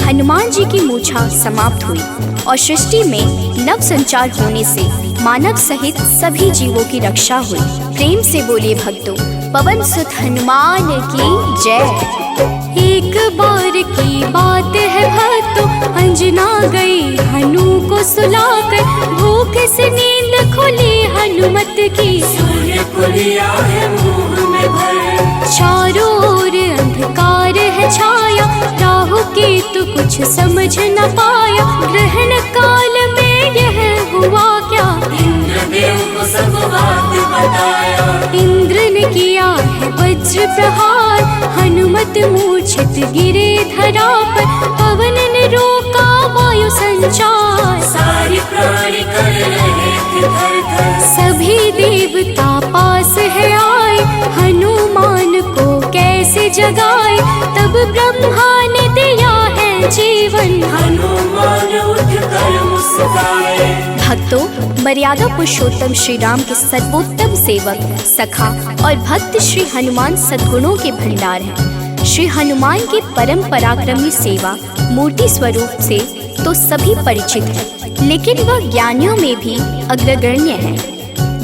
हनुमान जी की मूर्छा समाप्त हुई और सृष्टि में नव संचार होने से मानव सहित सभी जीवों की रक्षा हुई। प्रेम से बोलिए भक्तों, पवन सुत हनुमान की जय। एक बार की बात है भक्तों, अंजना गई हनु को सुलाकर। भूख से नींद खुली हनुमत की, सूर्य को लिया है मुंह में भर। चारों ओर अंधकार है छाया, राहु केतु कुछ समझ न पाया। ग्रहण काल में यह हुआ क्या, इंद्रदेव को सब बात बताया। इंद्र ने किया है वज्र प्रहार, हनुमत मूर्छित गिरे धरा पर। पवन ने रोका वायु संचार, सारी प्राणी कर रहे थे थर-थर। सभी देवता पास है आए, हनुमान को कैसे जगाए। तब ब्रह्मा ने दिया है जीवन, हनुमान उठकर मुस्काए। भक्तों, मर्यादा पुरुषोत्तम श्री राम के सर्वोत्तम सेवक, सखा और भक्त श्री हनुमान सद्गुणों के भंडार हैं। श्री हनुमान की परम पराक्रमी सेवा मूर्ति स्वरूप से तो सभी परिचित है, लेकिन वह ज्ञानियों में भी अग्रगण्य है।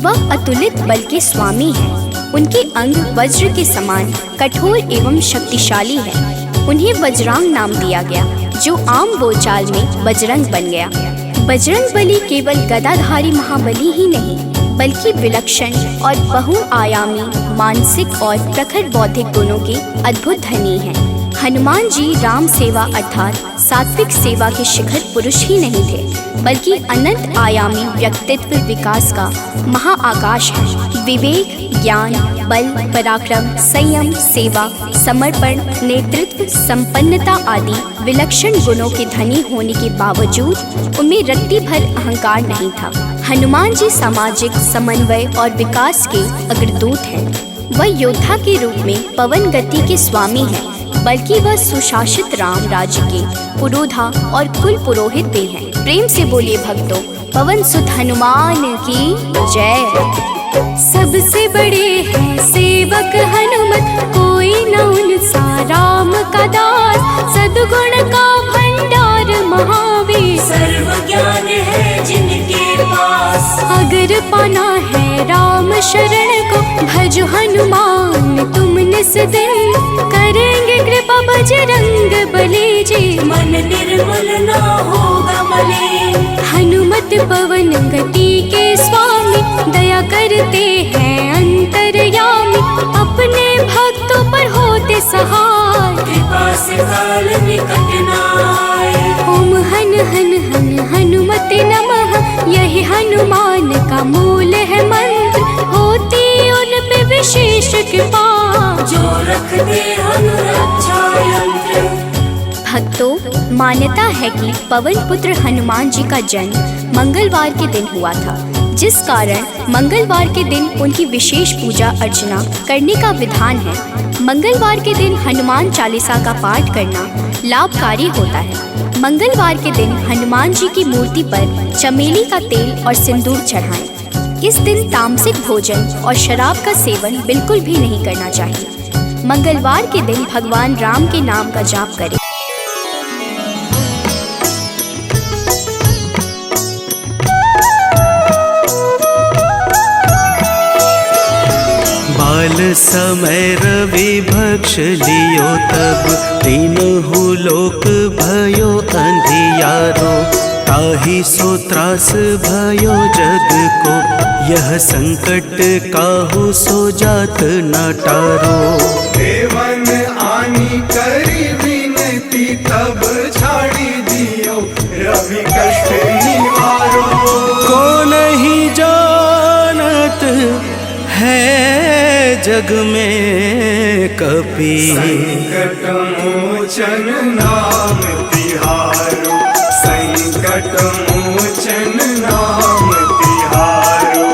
वह अतुलित बल के स्वामी है। उनके अंग वज्र के समान कठोर एवं शक्तिशाली है। उन्हें वज्रांग नाम दिया गया, जो आम बोलचाल में बजरंग बन गया। बजरंग बली केवल गदाधारी महाबली ही नहीं, बल्कि विलक्षण और बहुआयामी मानसिक और प्रखर बौद्धिक गुणों के अद्भुत धनी हैं। हनुमान जी राम सेवा अर्थात सात्विक सेवा के शिखर पुरुष ही नहीं थे, बल्कि अनंत आयामी व्यक्तित्व विकास का महाआकाश है। विवेक, ज्ञान, बल, पराक्रम, संयम, सेवा, समर्पण, नेतृत्व, संपन्नता आदि विलक्षण गुणों के धनी होने के बावजूद उनमें रत्ती भर अहंकार नहीं था। हनुमान जी सामाजिक समन्वय और विकास के अग्रदूत हैं। वह योद्धा के रूप में पवन गति के स्वामी हैं, बल्कि वह सुशासित राम राज्य के पुरोधा और कुल पुरोहित भी हैं। प्रेम से बोलिए भक्तों, पवन सुत हनुमान की जय। सबसे बड़े हैं सेवक हनुमत, कोई न उनसा राम का दास। सद्गुण का भंडार महावीर, सर्व ज्ञान है जिनके पास। अगर पाना है राम शरण को, भज हनुमान तुम निस दिन। करेंगे कृपा बजरंग बली जी, मन निर्मल ना होगा मलिन। हनुमत पवन गति के स्वामी, दया करते हैं अंतर्यामी। अपने भक्तों पर होते सहाय, कृपा से काल निकट न आए। ओम हन हन हन हनुमते नमः, यही हनुमान का मूल है मंत्र। होती उन पे विशेष कृपा, जो रख दे अनुरक्षा यंत्र। भक्तों, मान्यता है कि पवन पुत्र हनुमान जी का जन्म मंगलवार के दिन हुआ था, जिस कारण मंगलवार के दिन उनकी विशेष पूजा अर्चना करने का विधान है। मंगलवार के दिन हनुमान चालीसा का पाठ करना लाभकारी होता है। मंगलवार के दिन हनुमान जी की मूर्ति पर चमेली का तेल और सिंदूर चढ़ाएं। इस दिन तामसिक भोजन और शराब का सेवन बिल्कुल भी नहीं करना चाहिए। मंगलवार के दिन भगवान राम के नाम का जाप करें। बाल समय रवि भक्ष लियो, तब तीनहु लोक भयो अंधियारो। ताहि सो त्रास भयो जग को, यह संकट काहू सो जात न टारो। देवन आनी करी विनती, तब छाड़ी दियो रवि कष्ट निवारो। को नहीं जानत है जग में कपि, संकट मोचन नाम तिहारो। संकट मोचन नाम तिहारो।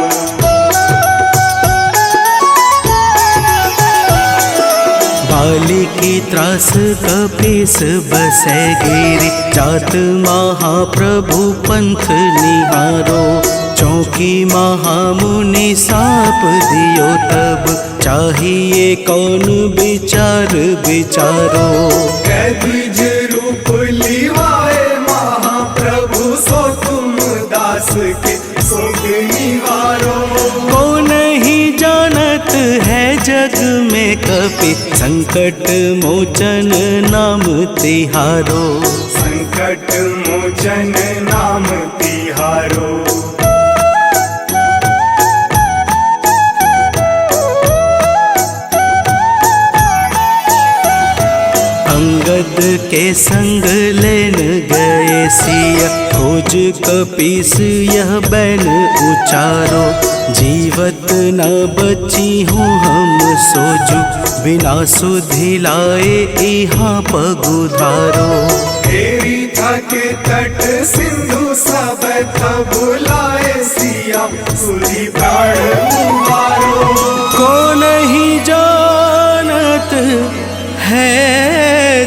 बाली की त्रास कपीस बसै गिरि, जात महाप्रभु पंथ निहारो। चौकी महामुनि साप दियो, तब चाहिए कौन विचार विचारो। कैद्विज रूप लिवाए महाप्रभु, सो तुम दास के शोक निवारो। को नहीं जानत है जग में कपि, संकट मोचन नाम तिहारो। संकट मोचन नाम तिहारो। अंगद के संग लेन गए सिया, खोज कपीस यह बैन उचारो। जीवत न बची हूँ हम सोजू, बिना सुधि लाए यहाँ पगुधारो। तेरी थके तट सिंधु सब तब लाए सिया, सुधि प्राण मुहारो। को नहीं जानत है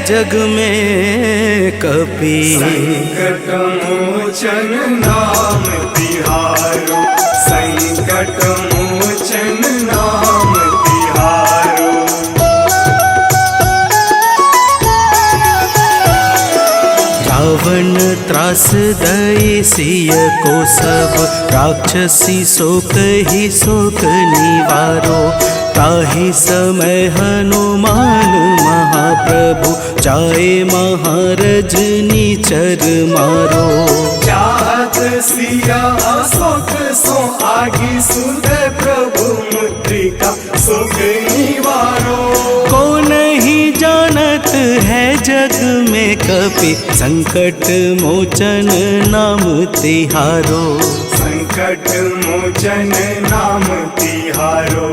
जग में कपि, संकट मोचन नाम तिहारो। संकट मोचन नाम तिहारो। त्रास दई सिय को सब राक्षसी सो कही शोक निवारो। ताहि समय हनुमान महाप्रभु जाए महारज निचर मारो। चाहत सिया अशोक सो आगी सुध प्रभु मुद्रिका शोक निवारो। को नहीं जानत है जग में कपि संकट मोचन नाम तिहारो। संकट मोचन नाम तिहारो।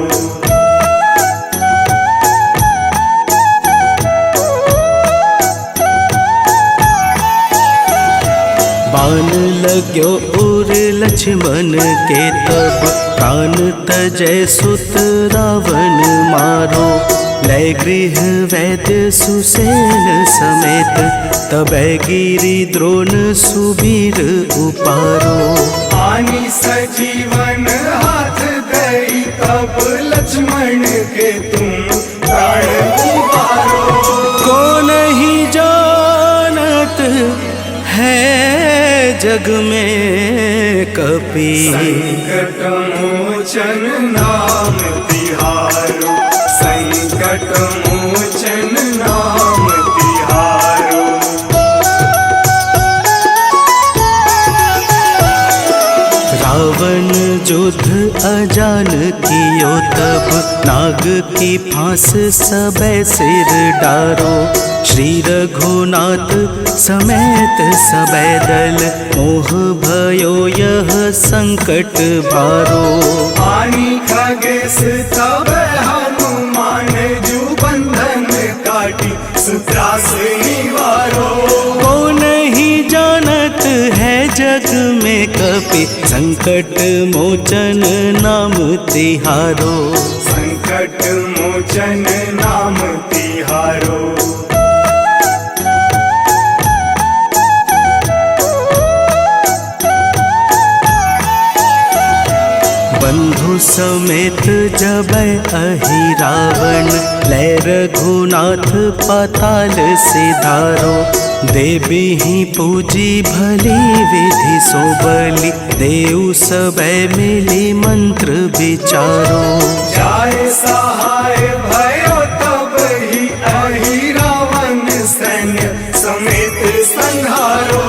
बाण लाग्यो उर लक्ष्मण के तब प्राण तजय सुत रावण मारो। लय गृह वैद्य सुसेन समेत तबै गिरि द्रोण सुबीर उपारो। आनी सजीवन हाथ दई तब लक्ष्मण के तुम प्राण उबारो। को नहीं जानत है जग में कपि संकट मोचन नाम तिहारो। संकट मोचन नाम तिहारो। रावण युद्ध अजान कियो तब नाग की फांस सबे सिर डारो। श्री रघुनाथ समेत सबे दल मोह भयो यह संकट भारो। आनी खगेश तब हनुमान जु बंधन काटी सुत्रास निवारो। को नहीं जानत है जग में कपि संकट मोचन नाम तिहारो। संकट मोचन नाम तिहारो। बंधु समेत जबै अहि रावण लय रघुनाथ पाताल सिधारो। देवी ही पूजी भली विधि सो बलि देव सबे मिली मंत्र विचारो। जाय सहाय भयो तब ही अहि रावण सैन्य समेत संहारो।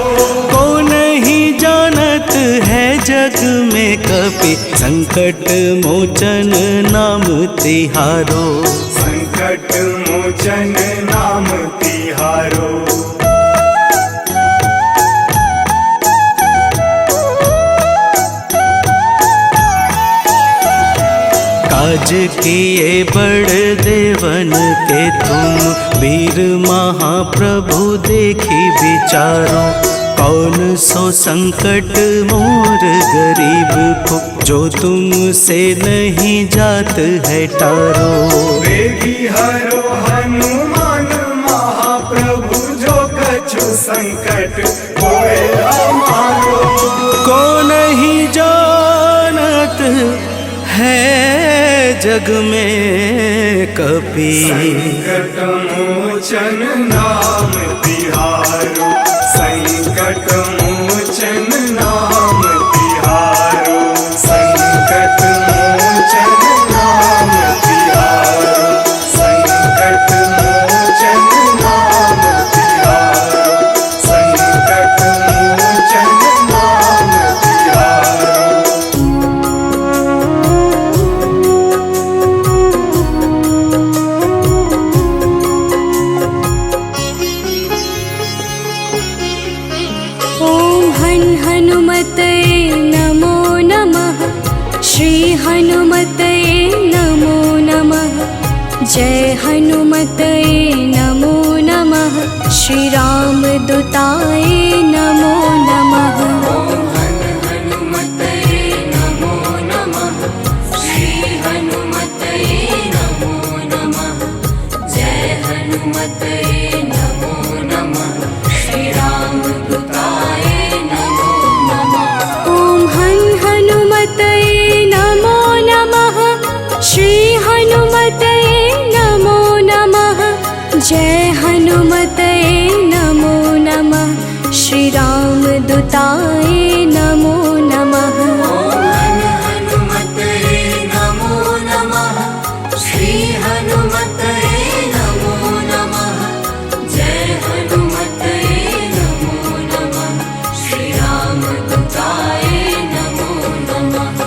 को नहीं जानत है जग में कपि संकट मोचन नाम तिहारो। संकट मोचन नाम तिहारो। काज किए बड़ देवन के तुम वीर महाप्रभु देखी विचारो। कौन सो संकट मोर गरीब को जो तुमसे नहीं जात है टारो। वेगी हरो हनुमान महाप्रभु जो कछु संकट होए हमारो। को नहीं जानत है जग में कपि संकट मोचन नाम तिहारो। संकट मोचन नाम तिहारो। संकट मोचन नाम तिहारो। संकट मोचन नाम तिहारो। संकट मोचन नाम तिहारो। हनुमते नमो नमः। श्री हनुमते नमो नमः। जय हनुमते नमो नमः। श्री राम दूताय नमो नमः। हनुमते नमो नमः। श्री हनुमते नमो नमः। जय हनुमते नमो नमः। श्री राम दूताय नमो नमः। ओम हनुमते नमो नमः। श्री हनुमते नमो नमः। जय हनुमते नमो नमः। दूताय नमो नमः। हनुमते नमो नमः। श्री हनुमते नमो नमः। जय हनुमते नमो नमः। श्री राम दूताय नमो नमः।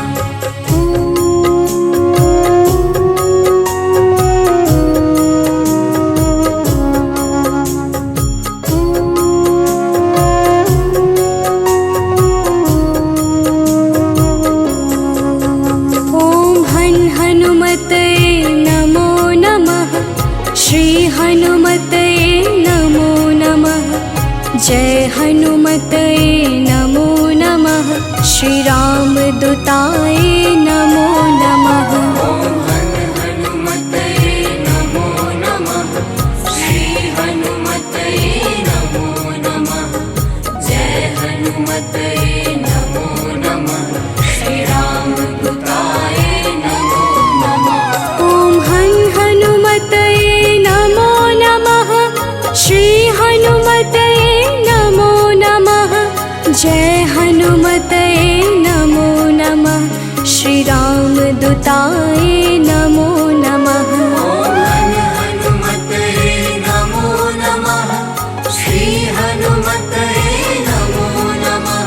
हनुमते नमो नमः। श्री हनुमते नमो नमः। जय हनुमते नमो नमः। श्री राम दूताय नमो नमः। हनुमते नमो नमः। श्री हनुमते नमो नमः। जय हनुमते नमो नमः। श्री राम दूताय नमो नमः। हनुमते नमो नमः। श्री हनुमते नमो नमः। जय हनुमते नमो नमः। श्री राम दूताय नमो नमः। हनुमते नमो नमः। श्री हनुमते नमो नमः।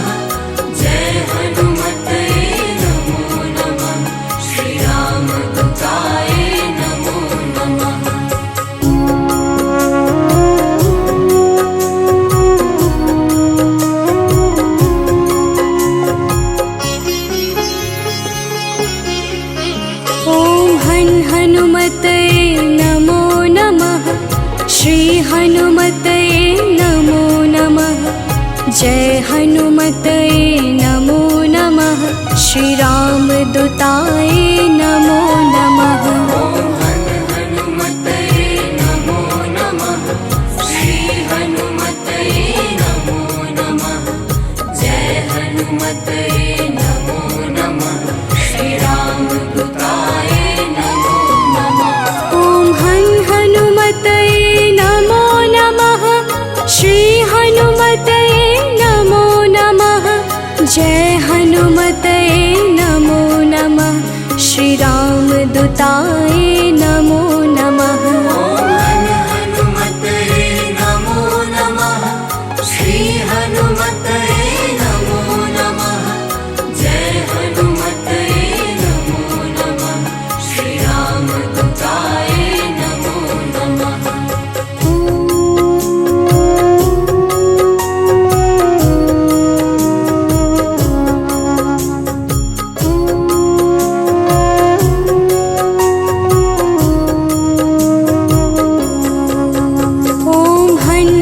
जय हनुमते नमो नमः। श्री राम दूताय नमो नमः। हनुमते नमो नमः। श्री हनुमते नमो नमः। जय हनुमते नमो नमः। श्री राम दूताय नमो नमः। हनुमते नमो नमः। श्री हनुमते नमो नमः। जय हनुमते नमो नमः। श्री राम दूताय नमो नमः। हनुमते नमो नमः। श्री हनुमते नमो नमः। जय हनुमते नमो नमः। श्री राम दूताय नमो नमः। हनुमते नमो नमः। श्री हनुमते नमो नमः। जय हनुमते नमो नमः। श्री राम दूताय नमो नमः।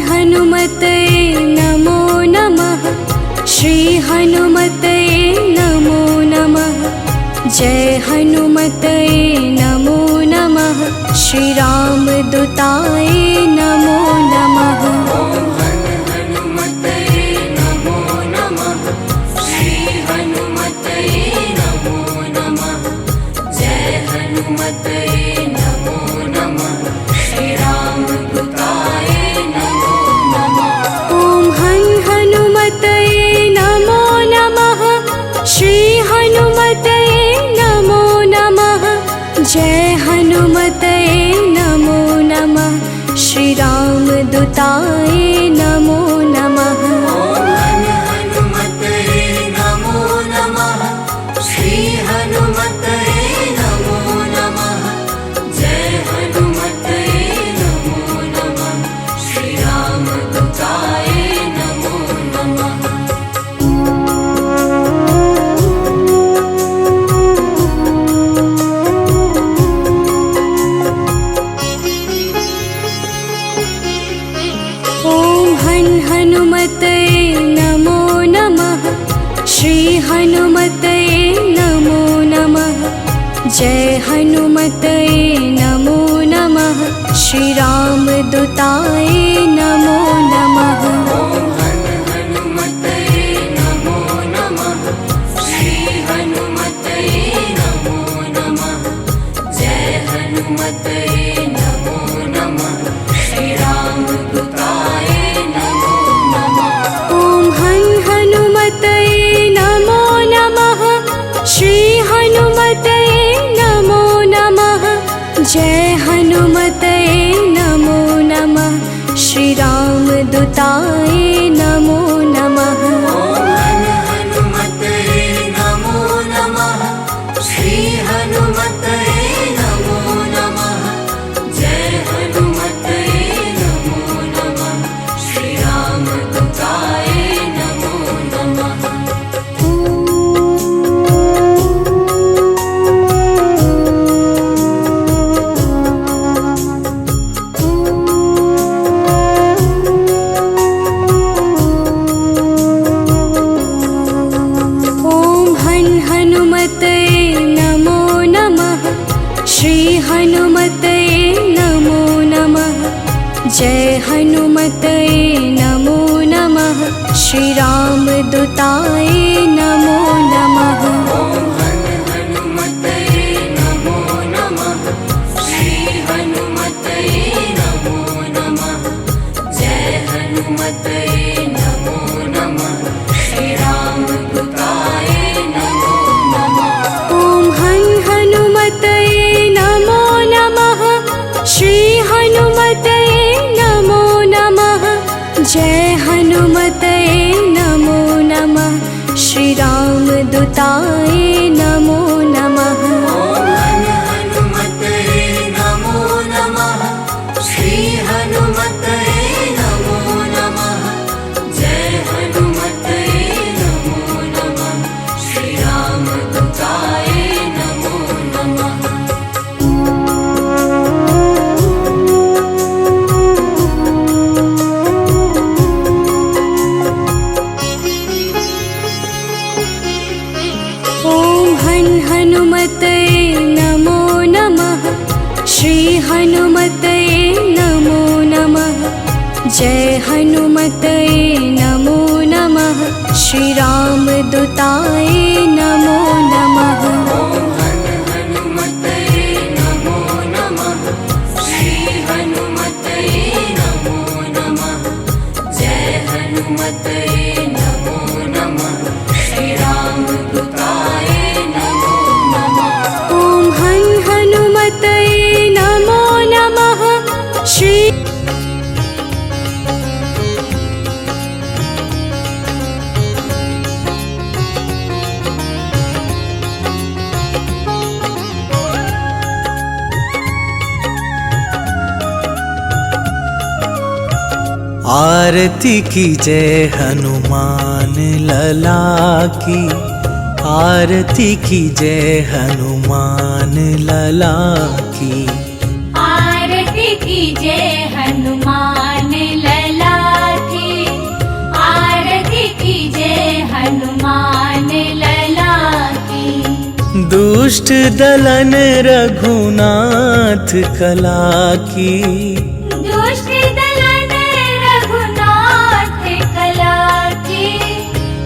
हनुमते नमो नमः। श्री हनुमते नमो नमः। जय हनुमते नमो नमः। श्री राम दूताय नमो नमः। हनुमते नमो नमः। श्री हनुमते नमो नमः। जय हनुमते नमो नमः। श्री राम दूताय नमो नमः। हनुमते नमो नमः। श्री हनुमते नमो नमः। जय हनुमते नमो नमः। श्री राम दूताय नमो नमः। हनुमते नमो नमः। श्री हनुमते नमो नमः। जय हनुमते नमो नमः। श्री राम दूताय नमो नमः। हनुमते नमो नमः। श्री हनुमते नमो नमः। जय हनुमते नमो नमः। श्री राम दूताय नमो नमः। हनुमते नमो नमः। श्री हनुमते नमो नमः। जय हनुमते नमो नमः। श्री राम दूताय नमो नमः। हनु जय हनुमते नमो नमः। श्री राम दूताय नमो नमः। हनुमते नमो नमः। श्री हनुमते नमो नमः। जय हनुमते नमो नमः। श्री राम दूताय नमो नमः। श्री हनुमते नमो नमः। जय हनुमते नमो नमः। श्री राम दूताय नमो नमः। हनुमते नमो नमः। श्री हनुमते नमो नमः। जय हनुमते नमो नमः। श्री राम दूताय नमो नमः। ओम हनुमते नमो नमः। श्री हनुमते नमो नमः। जय हनुमते नमो नमः। श्री राम दूताय नमो नमः। हनुमते नमो नमः। श्री हनुमते नमो नमः। जय हनुमते नमो नमः। श्री राम दूताय नमो नमः। हनुमते नमो नमः। श्री हनुमते नमो नमः। जय हनुमते नमो नमः। श्री राम दूताय नमो नमः। हनुमते नमो नमः। श्री हनुमते नमो नमः। जय हनुमते नमो नमः। श्री राम दूताय नमो नमः। ओम हनुमते नमो नमः। श्री आरती की जय हनुमान लला की। आरती की जय हनुमान लला की। आरती कीजिए हनुमान लला की। आरती कीजिए हनुमान लला की। दुष्ट दलन रघुनाथ कला की। दुष्ट दलन रघुनाथ कला की।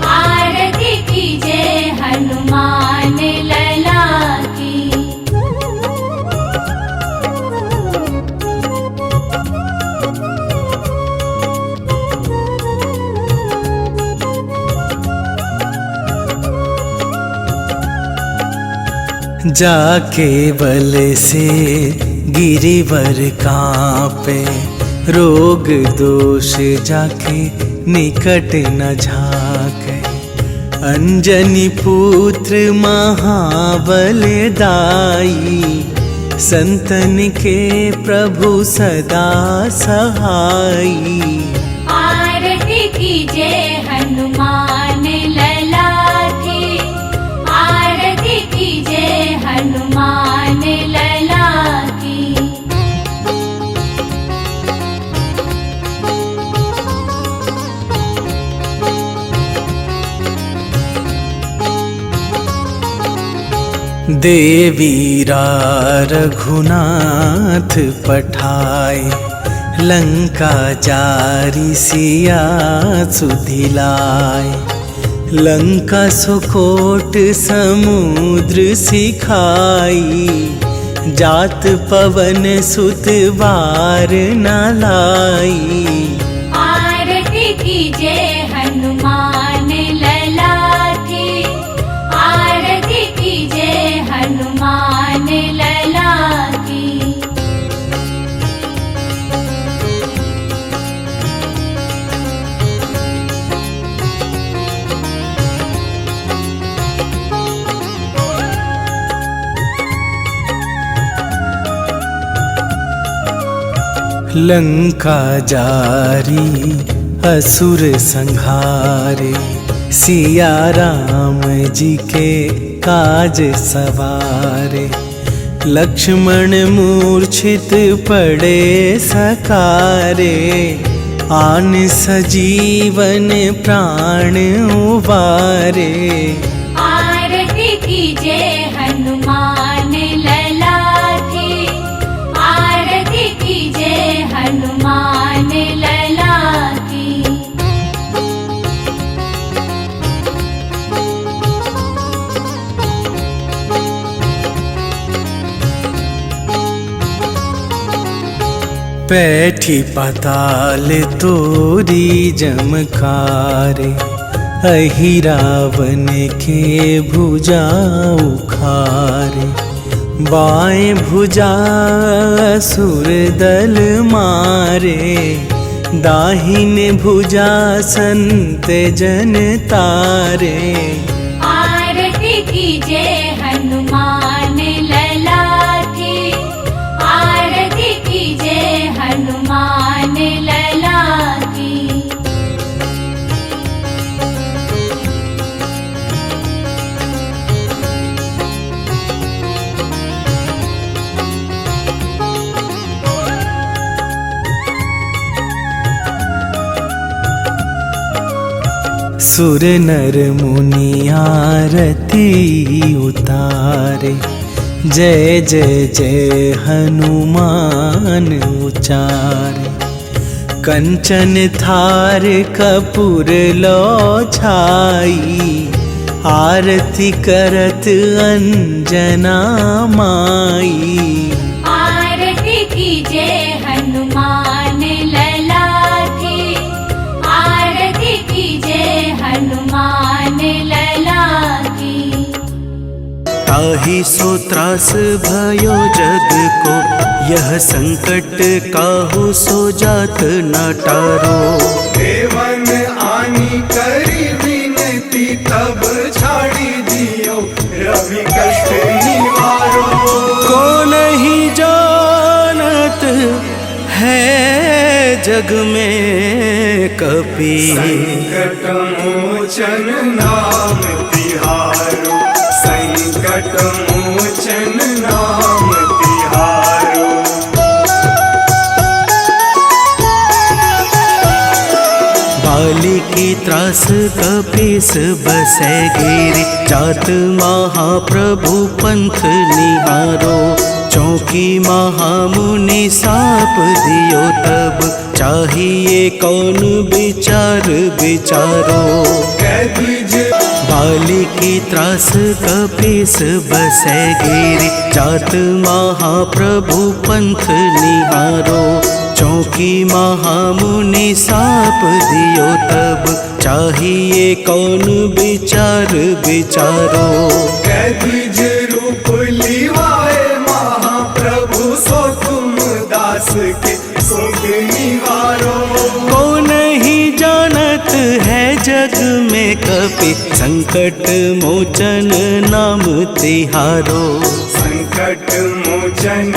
आरती कीजिए हनुमान लला की। जाके बल से गिरिवर कांपे। रोग दोष जाके निकट न झाके। अंजनी पुत्र महाबल दाई। संतन के प्रभु सदा सहाई। आरती कीजिए हनुमान लला की। आरती कीजिए हनुमान लला की। देवीरा रघुनाथ पठाए। लंका जारी सिया सुधिलाए। लंका सुकोट समुद्र सिखाई। जात पवन सुत बार न लाई। आरती कीजिए हनुमान लला की। आरती कीजिए हनुमान लला की। लंका जारी असुर संहारे, सिया राम जी के काज सवारे। लक्ष्मण मूर्छित पड़े सकारे, आन सजीवन प्राण उबारे। आरती कीजे हनुमान लला की, आरती कीजे हनुमान लला की। बैठी पाताल तोरी जमकारे, अहि रावण के भुजा उखारे। बाएं भुजा असुर दल मारे, दाहिने भुजा संत जन तारे। आरती कीजे हनुमान लला की, आरती कीजे हनुमान लला की। सुर नर मुनि आरती उतारे, जय जय जय हनुमान उचारे। कंचन थार कपूर लो छाई, आरती करत अंजना माई। आरती कीजे हनुमान लला की, आरती कीजे हनुमान लला की। ताहि सो त्रास भयो जग को, यह संकट काहू सो जात न टारो। देवन आनी करी विनती, तब छाड़ी दियो रवि कष्ट निवारो। को नहीं जानत है जग में कपि, संकट मोचन नाम तिहारो, संकट मोचन नाम तिहारो। बाली की त्रास कपीस बसै गिरि, जात महाप्रभु पंथ निहारो। चौकी महामुनि साप दियो तब, चाहिए कौन विचार विचारो। बाली की त्रास कपीस बसै गिरि, जात महाप्रभु पंथ निहारो। चौकी महामुनि साप दियो तब, चाहिए कौन विचार विचारो। कैदिज रूप लिवाए महाप्रभु, सो तुम दास के शोक निवारो। को नहीं जानत है जग में कपि, संकट मोचन नाम तिहारो। संकट मोचन